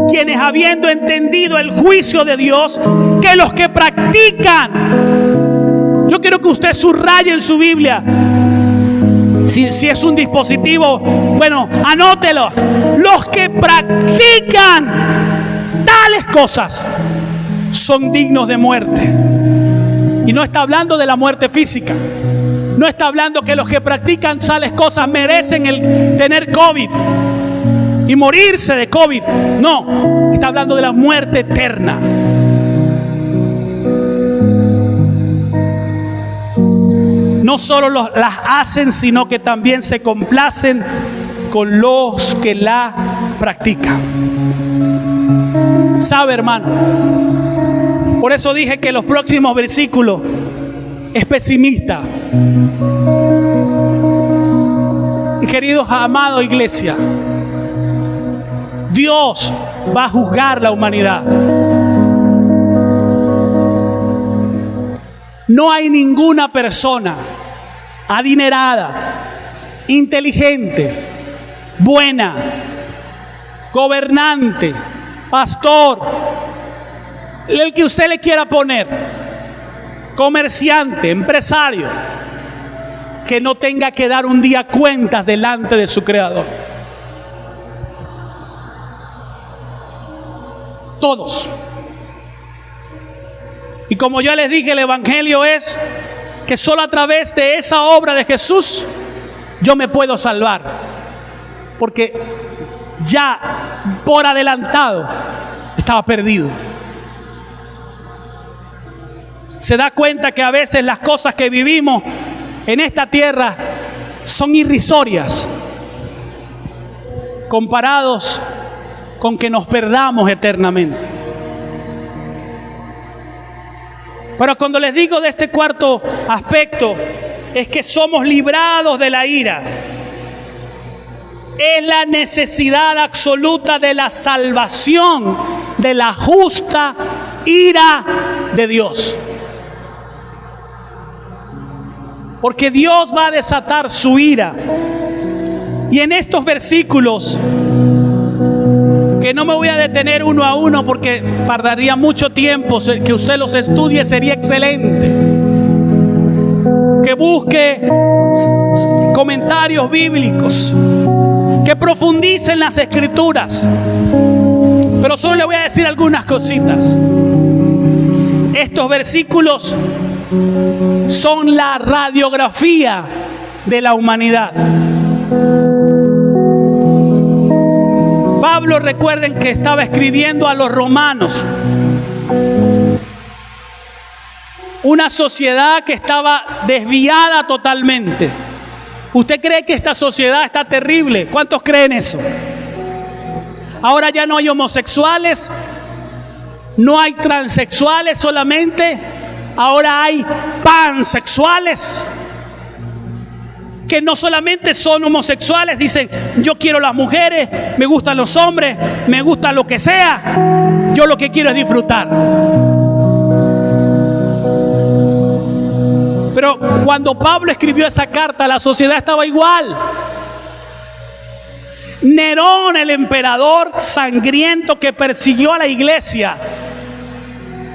quienes, habiendo entendido el juicio de Dios, que los que practican, yo quiero que usted subraye en su Biblia, si es un dispositivo, bueno, anótelo, los que practican tales cosas son dignos de muerte. Y no está hablando de la muerte física, no está hablando que los que practican tales cosas merecen el tener COVID y morirse de COVID. No, está hablando de la muerte eterna. No solo las hacen, sino que también se complacen con los que la practican. ¿Sabe, hermano? Por eso dije que los próximos versículos es pesimista. Y queridos amados iglesia, Dios va a juzgar la humanidad. No hay ninguna persona adinerada, inteligente, buena, gobernante, pastor, el que usted le quiera poner, comerciante, empresario, que no tenga que dar un día cuentas delante de su Creador. Todos. Y como yo les dije, el evangelio es que solo a través de esa obra de Jesús yo me puedo salvar, porque ya por adelantado estaba perdido. Se da cuenta que a veces las cosas que vivimos en esta tierra son irrisorias comparados con que nos perdamos eternamente. Pero cuando les digo de este cuarto aspecto, es que somos librados de la ira. Es la necesidad absoluta de la salvación de la justa ira de Dios. Porque Dios va a desatar su ira. Y en estos versículos, que no me voy a detener uno a uno porque tardaría mucho tiempo, que usted los estudie sería excelente, que busque comentarios bíblicos, que profundice en las Escrituras. Pero solo le voy a decir algunas cositas. Estos versículos son la radiografía de la humanidad. Pablo, recuerden que estaba escribiendo a los romanos, una sociedad que estaba desviada totalmente. ¿Usted cree que esta sociedad está terrible? ¿Cuántos creen eso? Ahora ya no hay homosexuales, no hay transexuales solamente, ahora hay pansexuales, que no solamente son homosexuales, dicen yo quiero las mujeres, me gustan los hombres, me gusta lo que sea, yo lo que quiero es disfrutar. Pero cuando Pablo escribió esa carta, la sociedad estaba igual. Nerón, el emperador sangriento que persiguió a la iglesia,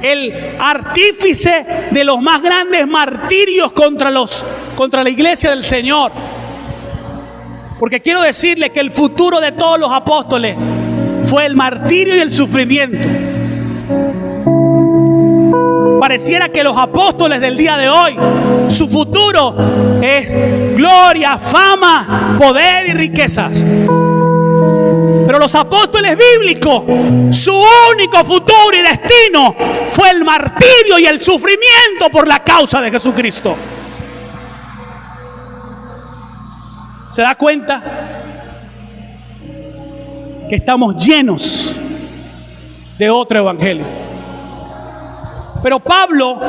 el artífice de los más grandes martirios contra la iglesia del Señor. Porque quiero decirle que el futuro de todos los apóstoles fue el martirio y el sufrimiento. Pareciera que los apóstoles del día de hoy, su futuro es gloria, fama, poder y riquezas. Pero los apóstoles bíblicos, su único futuro y destino fue el martirio y el sufrimiento por la causa de Jesucristo. ¿Se da cuenta? Que estamos llenos de otro evangelio. Pero Pablo,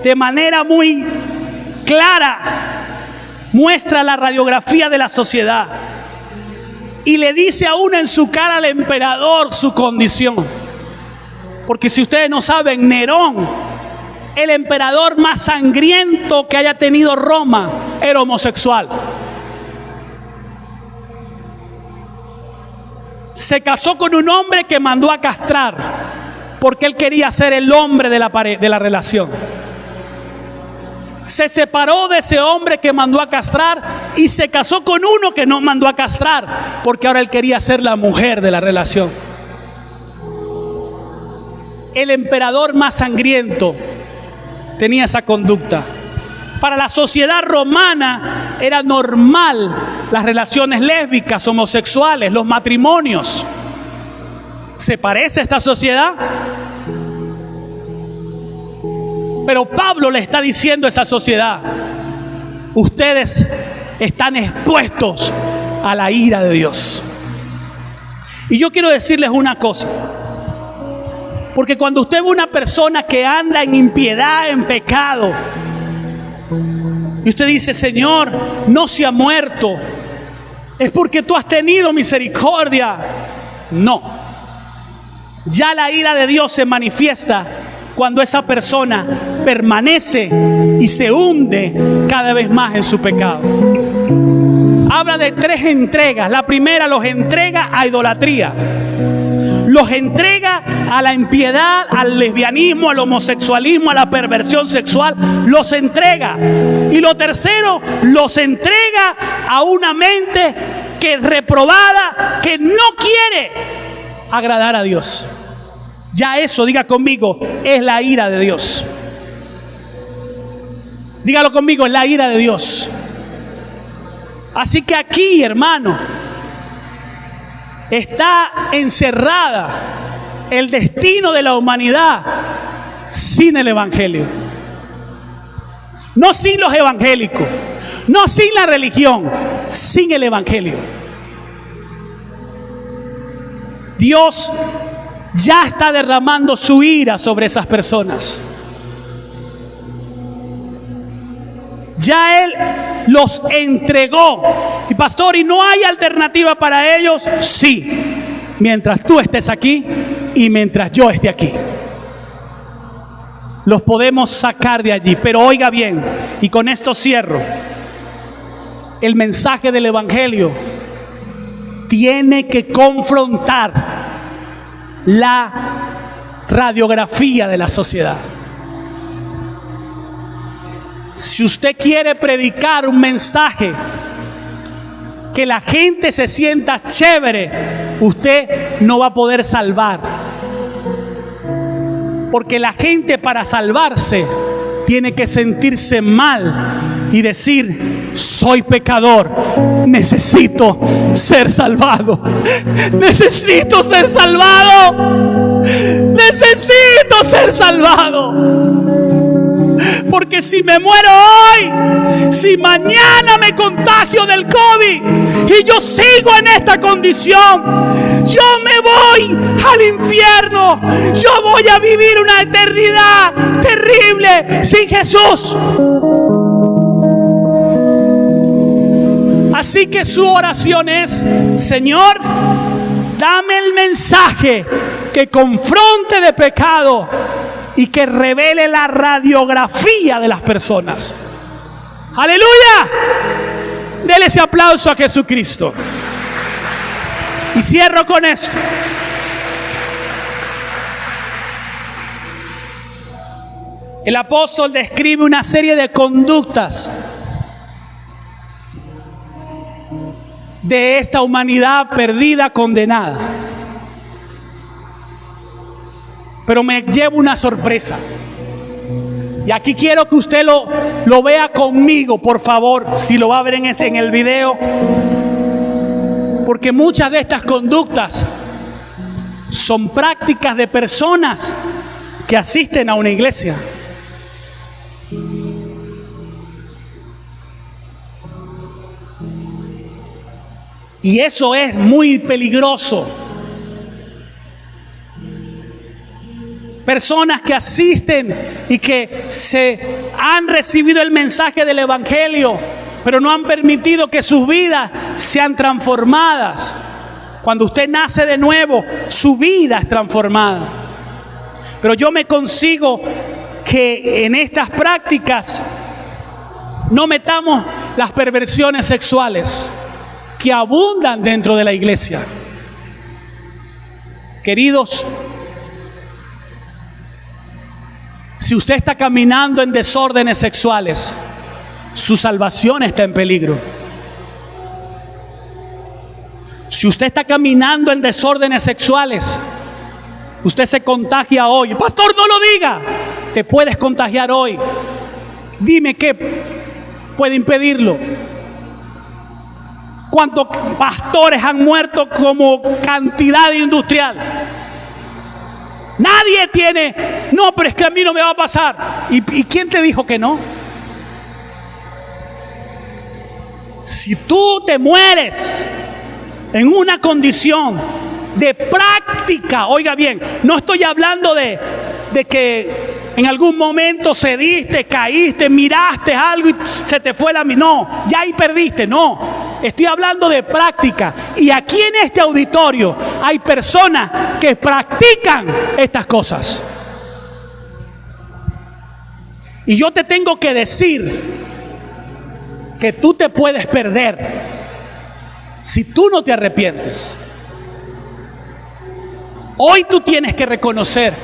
de manera muy clara, muestra la radiografía de la sociedad y le dice aún en su cara al emperador su condición. Porque si ustedes no saben, Nerón, el emperador más sangriento que haya tenido Roma, era homosexual. Se casó con un hombre que mandó a castrar, porque él quería ser el hombre de la relación. Se separó de ese hombre que mandó a castrar y se casó con uno que no mandó a castrar, porque ahora él quería ser la mujer de la relación. El emperador más sangriento tenía esa conducta. Para la sociedad romana era normal las relaciones lésbicas, homosexuales, los matrimonios. ¿Se parece a esta sociedad? Pero Pablo le está diciendo a esa sociedad: ustedes están expuestos a la ira de Dios. Y yo quiero decirles una cosa, porque cuando usted ve una persona que anda en impiedad, en pecado, y usted dice: Señor, no se ha muerto, es porque tú has tenido misericordia. No. Ya la ira de Dios se manifiesta cuando esa persona permanece y se hunde cada vez más en su pecado. Habla de 3 entregas. La primera los entrega a idolatría, los entrega a la impiedad, al lesbianismo, al homosexualismo, a la perversión sexual, los entrega. Y lo tercero, los entrega a una mente que es reprobada, que no quiere agradar a Dios. Ya eso, diga conmigo, es la ira de Dios. Dígalo conmigo, es la ira de Dios. Así que aquí, hermano, está encerrada el destino de la humanidad sin el evangelio. No sin los evangélicos, no sin la religión, sin el evangelio. Dios ya está derramando su ira sobre esas personas. Ya Él los entregó. Y pastor, ¿y no hay alternativa para ellos? Sí, mientras tú estés aquí y mientras yo esté aquí. Los podemos sacar de allí. Pero oiga bien, y con esto cierro, el mensaje del evangelio tiene que confrontar la radiografía de la sociedad. Si usted quiere predicar un mensaje que la gente se sienta chévere, usted no va a poder salvar. Porque la gente, para salvarse, tiene que sentirse mal y decir: soy pecador, necesito ser salvado, necesito ser salvado, necesito ser salvado. Porque si me muero hoy, si mañana me contagio del COVID y yo sigo en esta condición, yo me voy al infierno. Yo voy a vivir una eternidad terrible sin Jesús. Así que su oración es: Señor, dame el mensaje que confronte de pecado y que revele la radiografía de las personas. ¡Aleluya! Dele ese aplauso a Jesucristo. Y cierro con esto. El apóstol describe una serie de conductas de esta humanidad perdida, condenada. Pero me llevo una sorpresa. Y aquí quiero que usted lo vea conmigo, por favor, si lo va a ver en el video. Porque muchas de estas conductas son prácticas de personas que asisten a una iglesia. Y eso es muy peligroso. Personas que asisten y que se han recibido el mensaje del Evangelio, pero no han permitido que sus vidas sean transformadas. Cuando usted nace de nuevo, su vida es transformada. Pero yo me consigo que en estas prácticas no metamos las perversiones sexuales que abundan dentro de la iglesia. Queridos, si usted está caminando en desórdenes sexuales, su salvación está en peligro. Si usted está caminando en desórdenes sexuales, usted se contagia hoy. Pastor, no lo diga. Te puedes contagiar hoy. Dime qué puede impedirlo. ¿Cuántos pastores han muerto como cantidad industrial? Nadie tiene, no, pero es que a mí no me va a pasar. ¿Y quién te dijo que no? Si tú te mueres en una condición de práctica, oiga bien, no estoy hablando de que en algún momento cediste, caíste, miraste algo y se te fue la... No, ya ahí perdiste, no. Estoy hablando de práctica. Y aquí en este auditorio hay personas que practican estas cosas. Y yo te tengo que decir que tú te puedes perder si tú no te arrepientes. Hoy tú tienes que reconocer,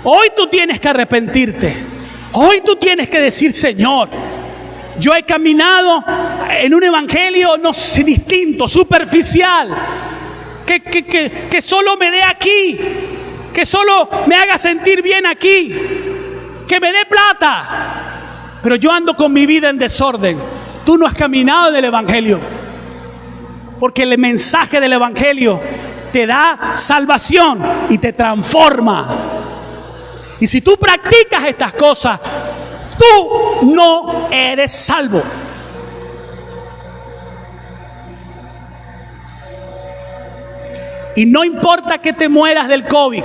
hoy tú tienes que arrepentirte, hoy tú tienes que decir: Señor, yo he caminado en un evangelio no distinto, superficial, que solo me dé aquí, que solo me haga sentir bien aquí, que me dé plata, pero yo ando con mi vida en desorden. Tú no has caminado en el evangelio, porque el mensaje del evangelio te da salvación y te transforma. Y si tú practicas estas cosas, tú no eres salvo. Y no importa que te mueras del COVID,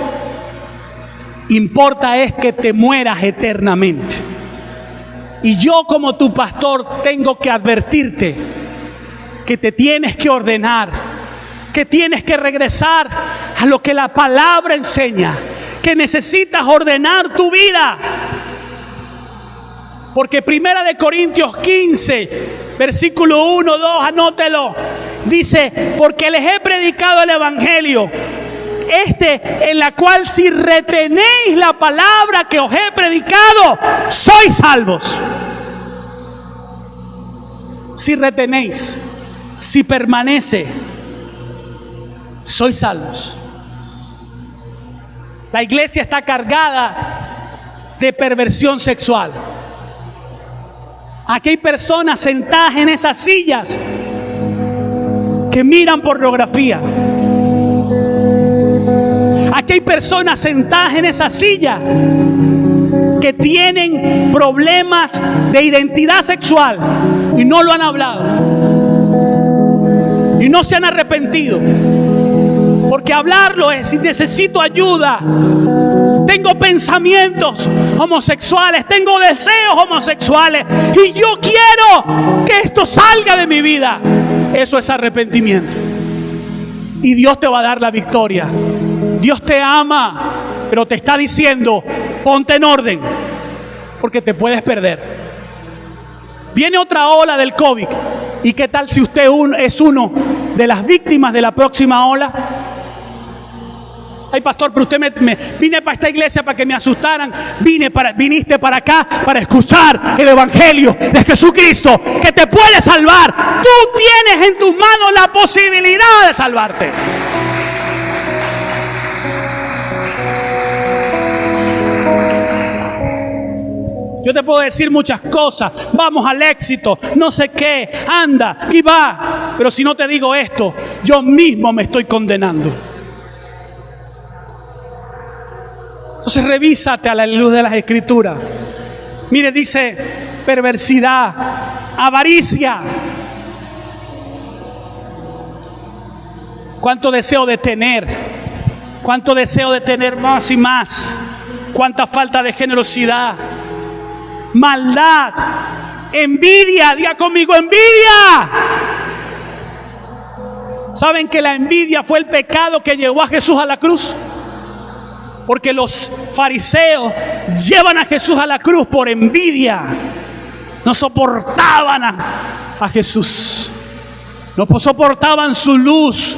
importa es que te mueras eternamente. Y yo, como tu pastor, tengo que advertirte que te tienes que ordenar, que tienes que regresar a lo que la palabra enseña, que necesitas ordenar tu vida. Porque 1 Corintios 15, versículo 1, 2, anótelo. Dice: porque les he predicado el evangelio, en la cual si retenéis la palabra que os he predicado, sois salvos. Si retenéis. si permanece, sois salvos. La iglesia está cargada de perversión sexual. Aquí hay personas sentadas en esas sillas que miran pornografía. Aquí hay personas sentadas en esa silla que tienen problemas de identidad sexual y no lo han hablado y no se han arrepentido, porque hablarlo es: si necesito ayuda, tengo pensamientos homosexuales, tengo deseos homosexuales y yo quiero que esto salga de mi vida. Eso es arrepentimiento y Dios te va a dar la victoria. Dios te ama, pero te está diciendo: ponte en orden, porque te puedes perder. Viene otra ola del COVID. ¿Y qué tal si usted es uno de las víctimas de la próxima ola? Ay, pastor, pero usted vine para esta iglesia para que me asustaran. Viniste para acá para escuchar el evangelio de Jesucristo, que te puede salvar. Tú tienes en tus manos la posibilidad de salvarte. Yo te puedo decir muchas cosas: vamos al éxito, no sé qué, anda y va. Pero si no te digo esto, yo mismo me estoy condenando. Entonces revísate a la luz de las Escrituras. Mire, dice perversidad, avaricia. Cuánto deseo de tener más y más. Cuánta falta de generosidad. Maldad, envidia. Diga conmigo: envidia. ¿Saben que la envidia fue el pecado que llevó a Jesús a la cruz? Porque los fariseos llevan a Jesús a la cruz por envidia. No soportaban a Jesús. No soportaban su luz.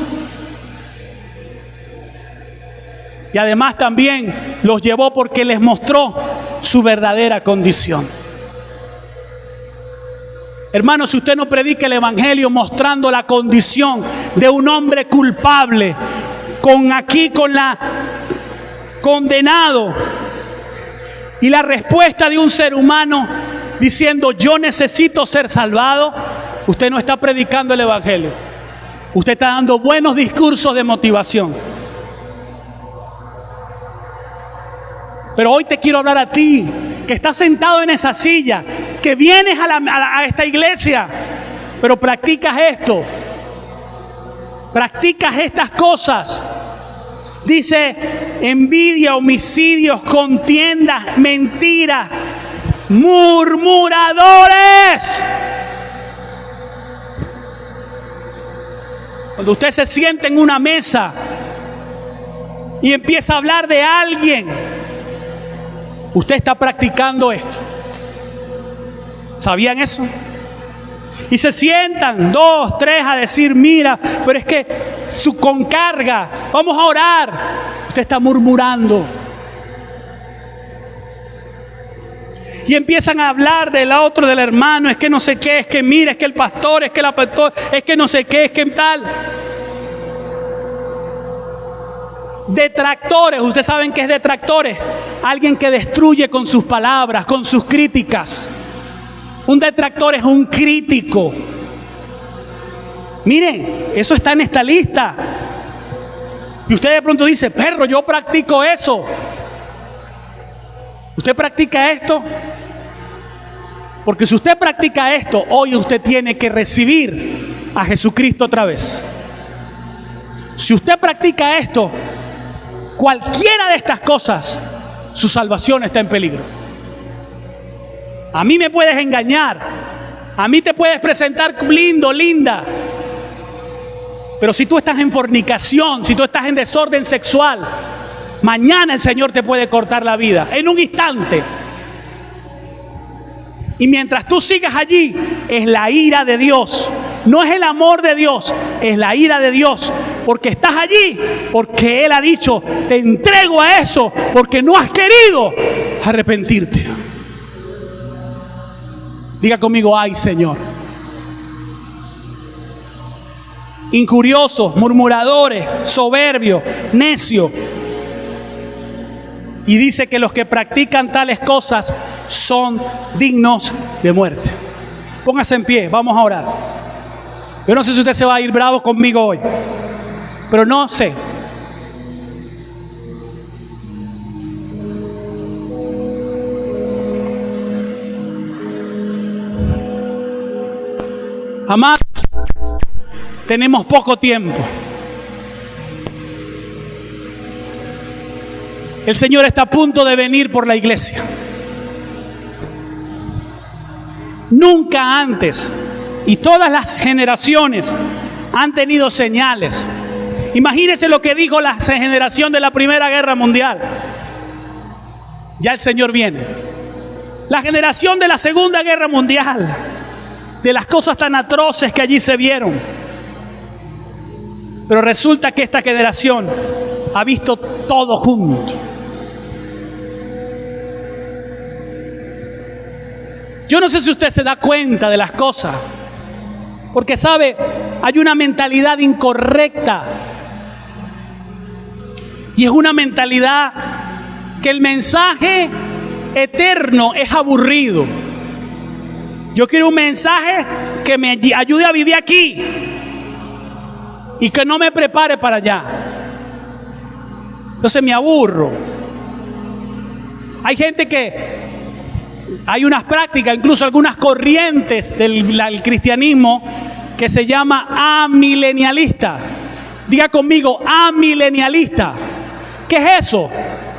Y además también los llevó porque les mostró su verdadera condición. Hermano, si usted no predica el evangelio mostrando la condición de un hombre culpable, con la condenado, y la respuesta de un ser humano diciendo: yo necesito ser salvado, usted no está predicando el evangelio. Usted está dando buenos discursos de motivación. Pero hoy te quiero hablar a ti, que estás sentado en esa silla, que vienes a esta iglesia, pero practicas esto, practicas estas cosas. Dice: envidia, homicidios, contiendas, mentiras, murmuradores. Cuando usted se siente en una mesa y empieza a hablar de alguien, usted está practicando esto. ¿Sabían eso? Y se sientan 2, 3 a decir: mira, pero es que con carga, vamos a orar. Usted está murmurando. Y empiezan a hablar del otro, del hermano: es que no sé qué, es que mira, es que el pastor, es que la pastor, es que no sé qué, es que tal. Detractores. ¿Ustedes saben qué es detractores? Alguien que destruye con sus palabras, con sus críticas. Un detractor es un crítico. Miren, eso está en esta lista. Y usted de pronto dice: perro, yo practico eso. ¿Usted practica esto? Porque si usted practica esto, hoy usted tiene que recibir a Jesucristo otra vez. Si usted practica esto, cualquiera de estas cosas, su salvación está en peligro. A mí me puedes engañar, a mí te puedes presentar lindo, linda, pero si tú estás en fornicación, si tú estás en desorden sexual, mañana el Señor te puede cortar la vida en un instante. Y mientras tú sigas allí, es la ira de Dios. No es el amor de Dios, es la ira de Dios. Porque estás allí, porque Él ha dicho: te entrego a eso, porque no has querido arrepentirte. Diga conmigo: ay, Señor. injuriosos, murmuradores, soberbios, necios. Y dice que los que practican tales cosas son dignos de muerte. Póngase en pie, vamos a orar. Yo no sé si usted se va a ir bravo conmigo hoy, pero no sé. Amados, tenemos poco tiempo. El Señor está a punto de venir por la iglesia. Nunca antes, y todas las generaciones han tenido señales. Imagínense lo que dijo la generación de la Primera Guerra Mundial. Ya el Señor viene. La generación de la Segunda Guerra Mundial, de las cosas tan atroces que allí se vieron. Pero resulta que esta generación ha visto todo junto. Yo no sé si usted se da cuenta de las cosas, porque sabe, hay una mentalidad incorrecta. Y es una mentalidad que el mensaje eterno es aburrido. Yo quiero un mensaje que me ayude a vivir aquí y que no me prepare para allá. Entonces me aburro. Hay gente que, hay unas prácticas, incluso algunas corrientes del cristianismo que se llama amilenialista. Diga conmigo, amilenialista. ¿Qué es eso?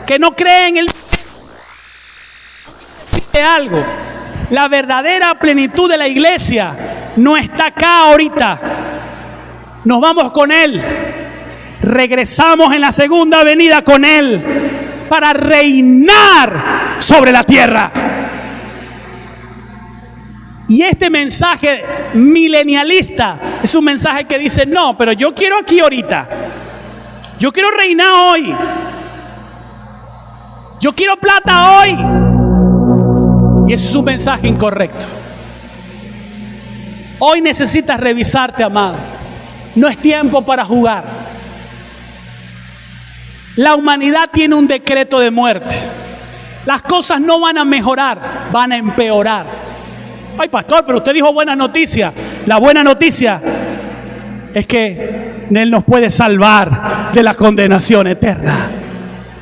Que no creen en algo. La verdadera plenitud de la iglesia no está acá ahorita. Nos vamos con Él. Regresamos en la segunda venida con Él para reinar sobre la tierra. Y este mensaje milenialista es un mensaje que dice, no, pero yo quiero aquí ahorita. Yo quiero reinar hoy. Yo quiero plata hoy. Y ese es un mensaje incorrecto. Hoy necesitas revisarte, amado. No es tiempo para jugar. La humanidad tiene un decreto de muerte. Las cosas no van a mejorar, van a empeorar. Ay, pastor, pero usted dijo buena noticia. La buena noticia es que Él nos puede salvar de la condenación eterna.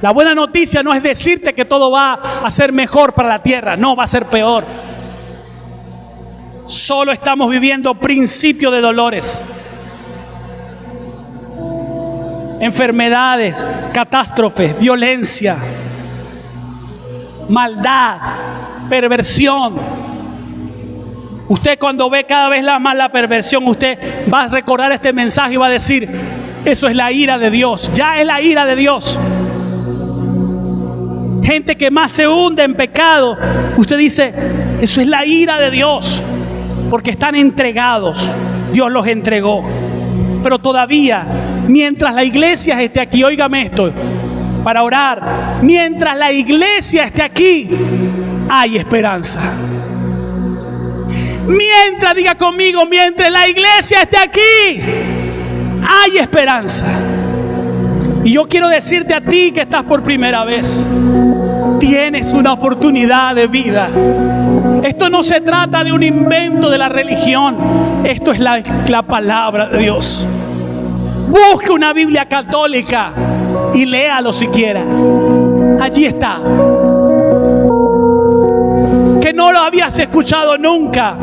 La buena noticia no es decirte que todo va a ser mejor para la tierra. No, va a ser peor. Solo estamos viviendo principio de dolores. Enfermedades, catástrofes, violencia, maldad, perversión. Usted cuando ve cada vez más la perversión, usted va a recordar este mensaje y va a decir, eso es la ira de Dios. Ya es la ira de Dios. Gente que más se hunde en pecado, usted dice, eso es la ira de Dios, porque están entregados. Dios los entregó. Pero todavía, mientras la iglesia esté aquí, óigame esto, para orar, mientras la iglesia esté aquí, hay esperanza. Mientras, diga conmigo, mientras la iglesia esté aquí, hay esperanza. Y yo quiero decirte a ti que estás por primera vez, tienes una oportunidad de vida. Esto no se trata de un invento de la religión. Esto es la palabra de Dios. Busque una Biblia católica y léalo si quiera. Allí está. Que no lo habías escuchado nunca,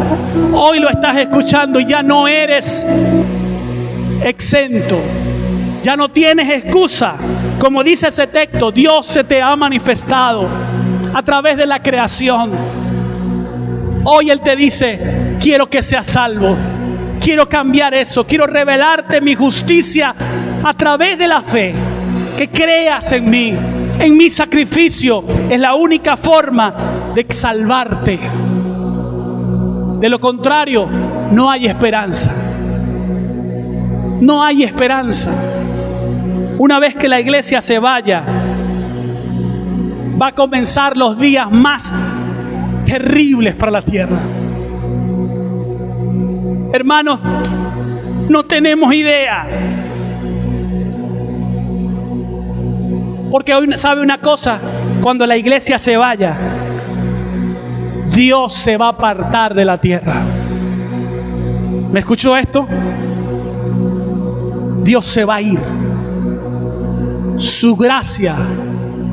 hoy lo estás escuchando y ya no eres exento. Ya no tienes excusa. Como dice ese texto, Dios se te ha manifestado a través de la creación. Hoy Él te dice, quiero que seas salvo. Quiero cambiar eso. Quiero revelarte mi justicia a través de la fe. Que creas en mí. En mi sacrificio. Es la única forma de salvarte. De lo contrario, no hay esperanza. No hay esperanza. Una vez que la iglesia se vaya, va a comenzar los días más terribles para la tierra. Hermanos, No tenemos idea. Porque hoy sabe una cosa, cuando la iglesia se vaya, Dios se va a apartar de la tierra. ¿Me escuchó esto? Dios se va a ir. Su gracia,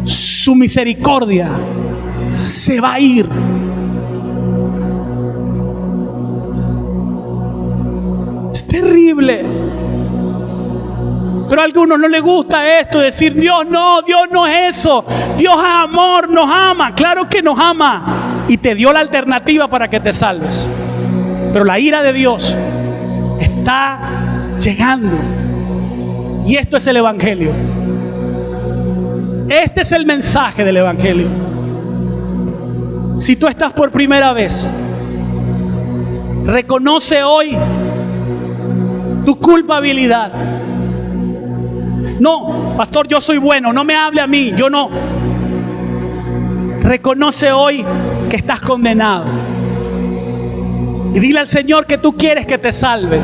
su misericordia se va a ir. Es terrible. Pero a algunos no les gusta esto, decir Dios no es eso. Dios es amor, nos ama. Claro que nos ama. Y te dio la alternativa para que te salves. Pero la ira de Dios está llegando. Y esto es el Evangelio. Este es el mensaje del Evangelio. Si tú estás por primera vez, reconoce hoy tu culpabilidad. No, pastor, yo soy bueno, no me hable a mí, yo no. Reconoce hoy que estás condenado. Y dile al Señor que tú quieres que te salve.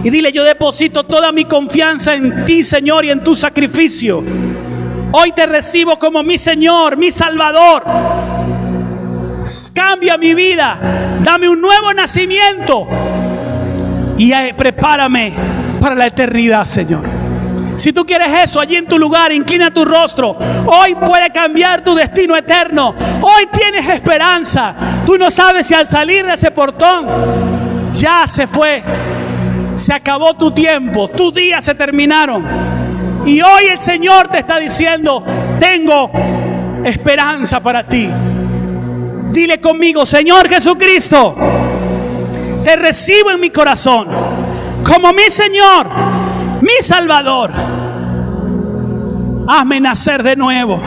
Y dile, yo deposito toda mi confianza en ti, Señor, y en tu sacrificio. Hoy te recibo como mi Señor, mi Salvador. Cambia mi vida, dame un nuevo nacimiento y prepárame para la eternidad, Señor. Si tú quieres eso, allí en tu lugar, inclina tu rostro. Hoy puede cambiar tu destino eterno. Hoy tienes esperanza. Tú no sabes si al salir de ese portón ya se fue, se acabó tu tiempo, tus días se terminaron. Y hoy el Señor te está diciendo, tengo esperanza para ti. Dile conmigo, Señor Jesucristo, te recibo en mi corazón como mi Señor, mi Salvador. Hazme nacer de nuevo.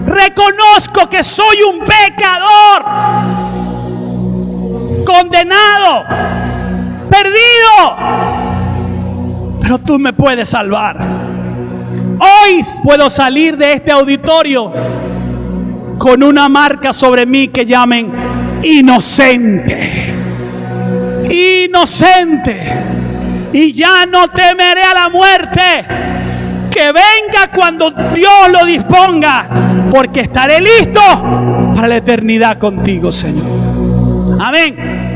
Reconozco que soy un pecador, condenado, perdido, pero tú me puedes salvar. Hoy puedo salir de este auditorio con una marca sobre mí que llamen inocente. Inocente. Y ya no temeré a la muerte. Que venga cuando Dios lo disponga, porque estaré listo para la eternidad contigo, Señor. Amén.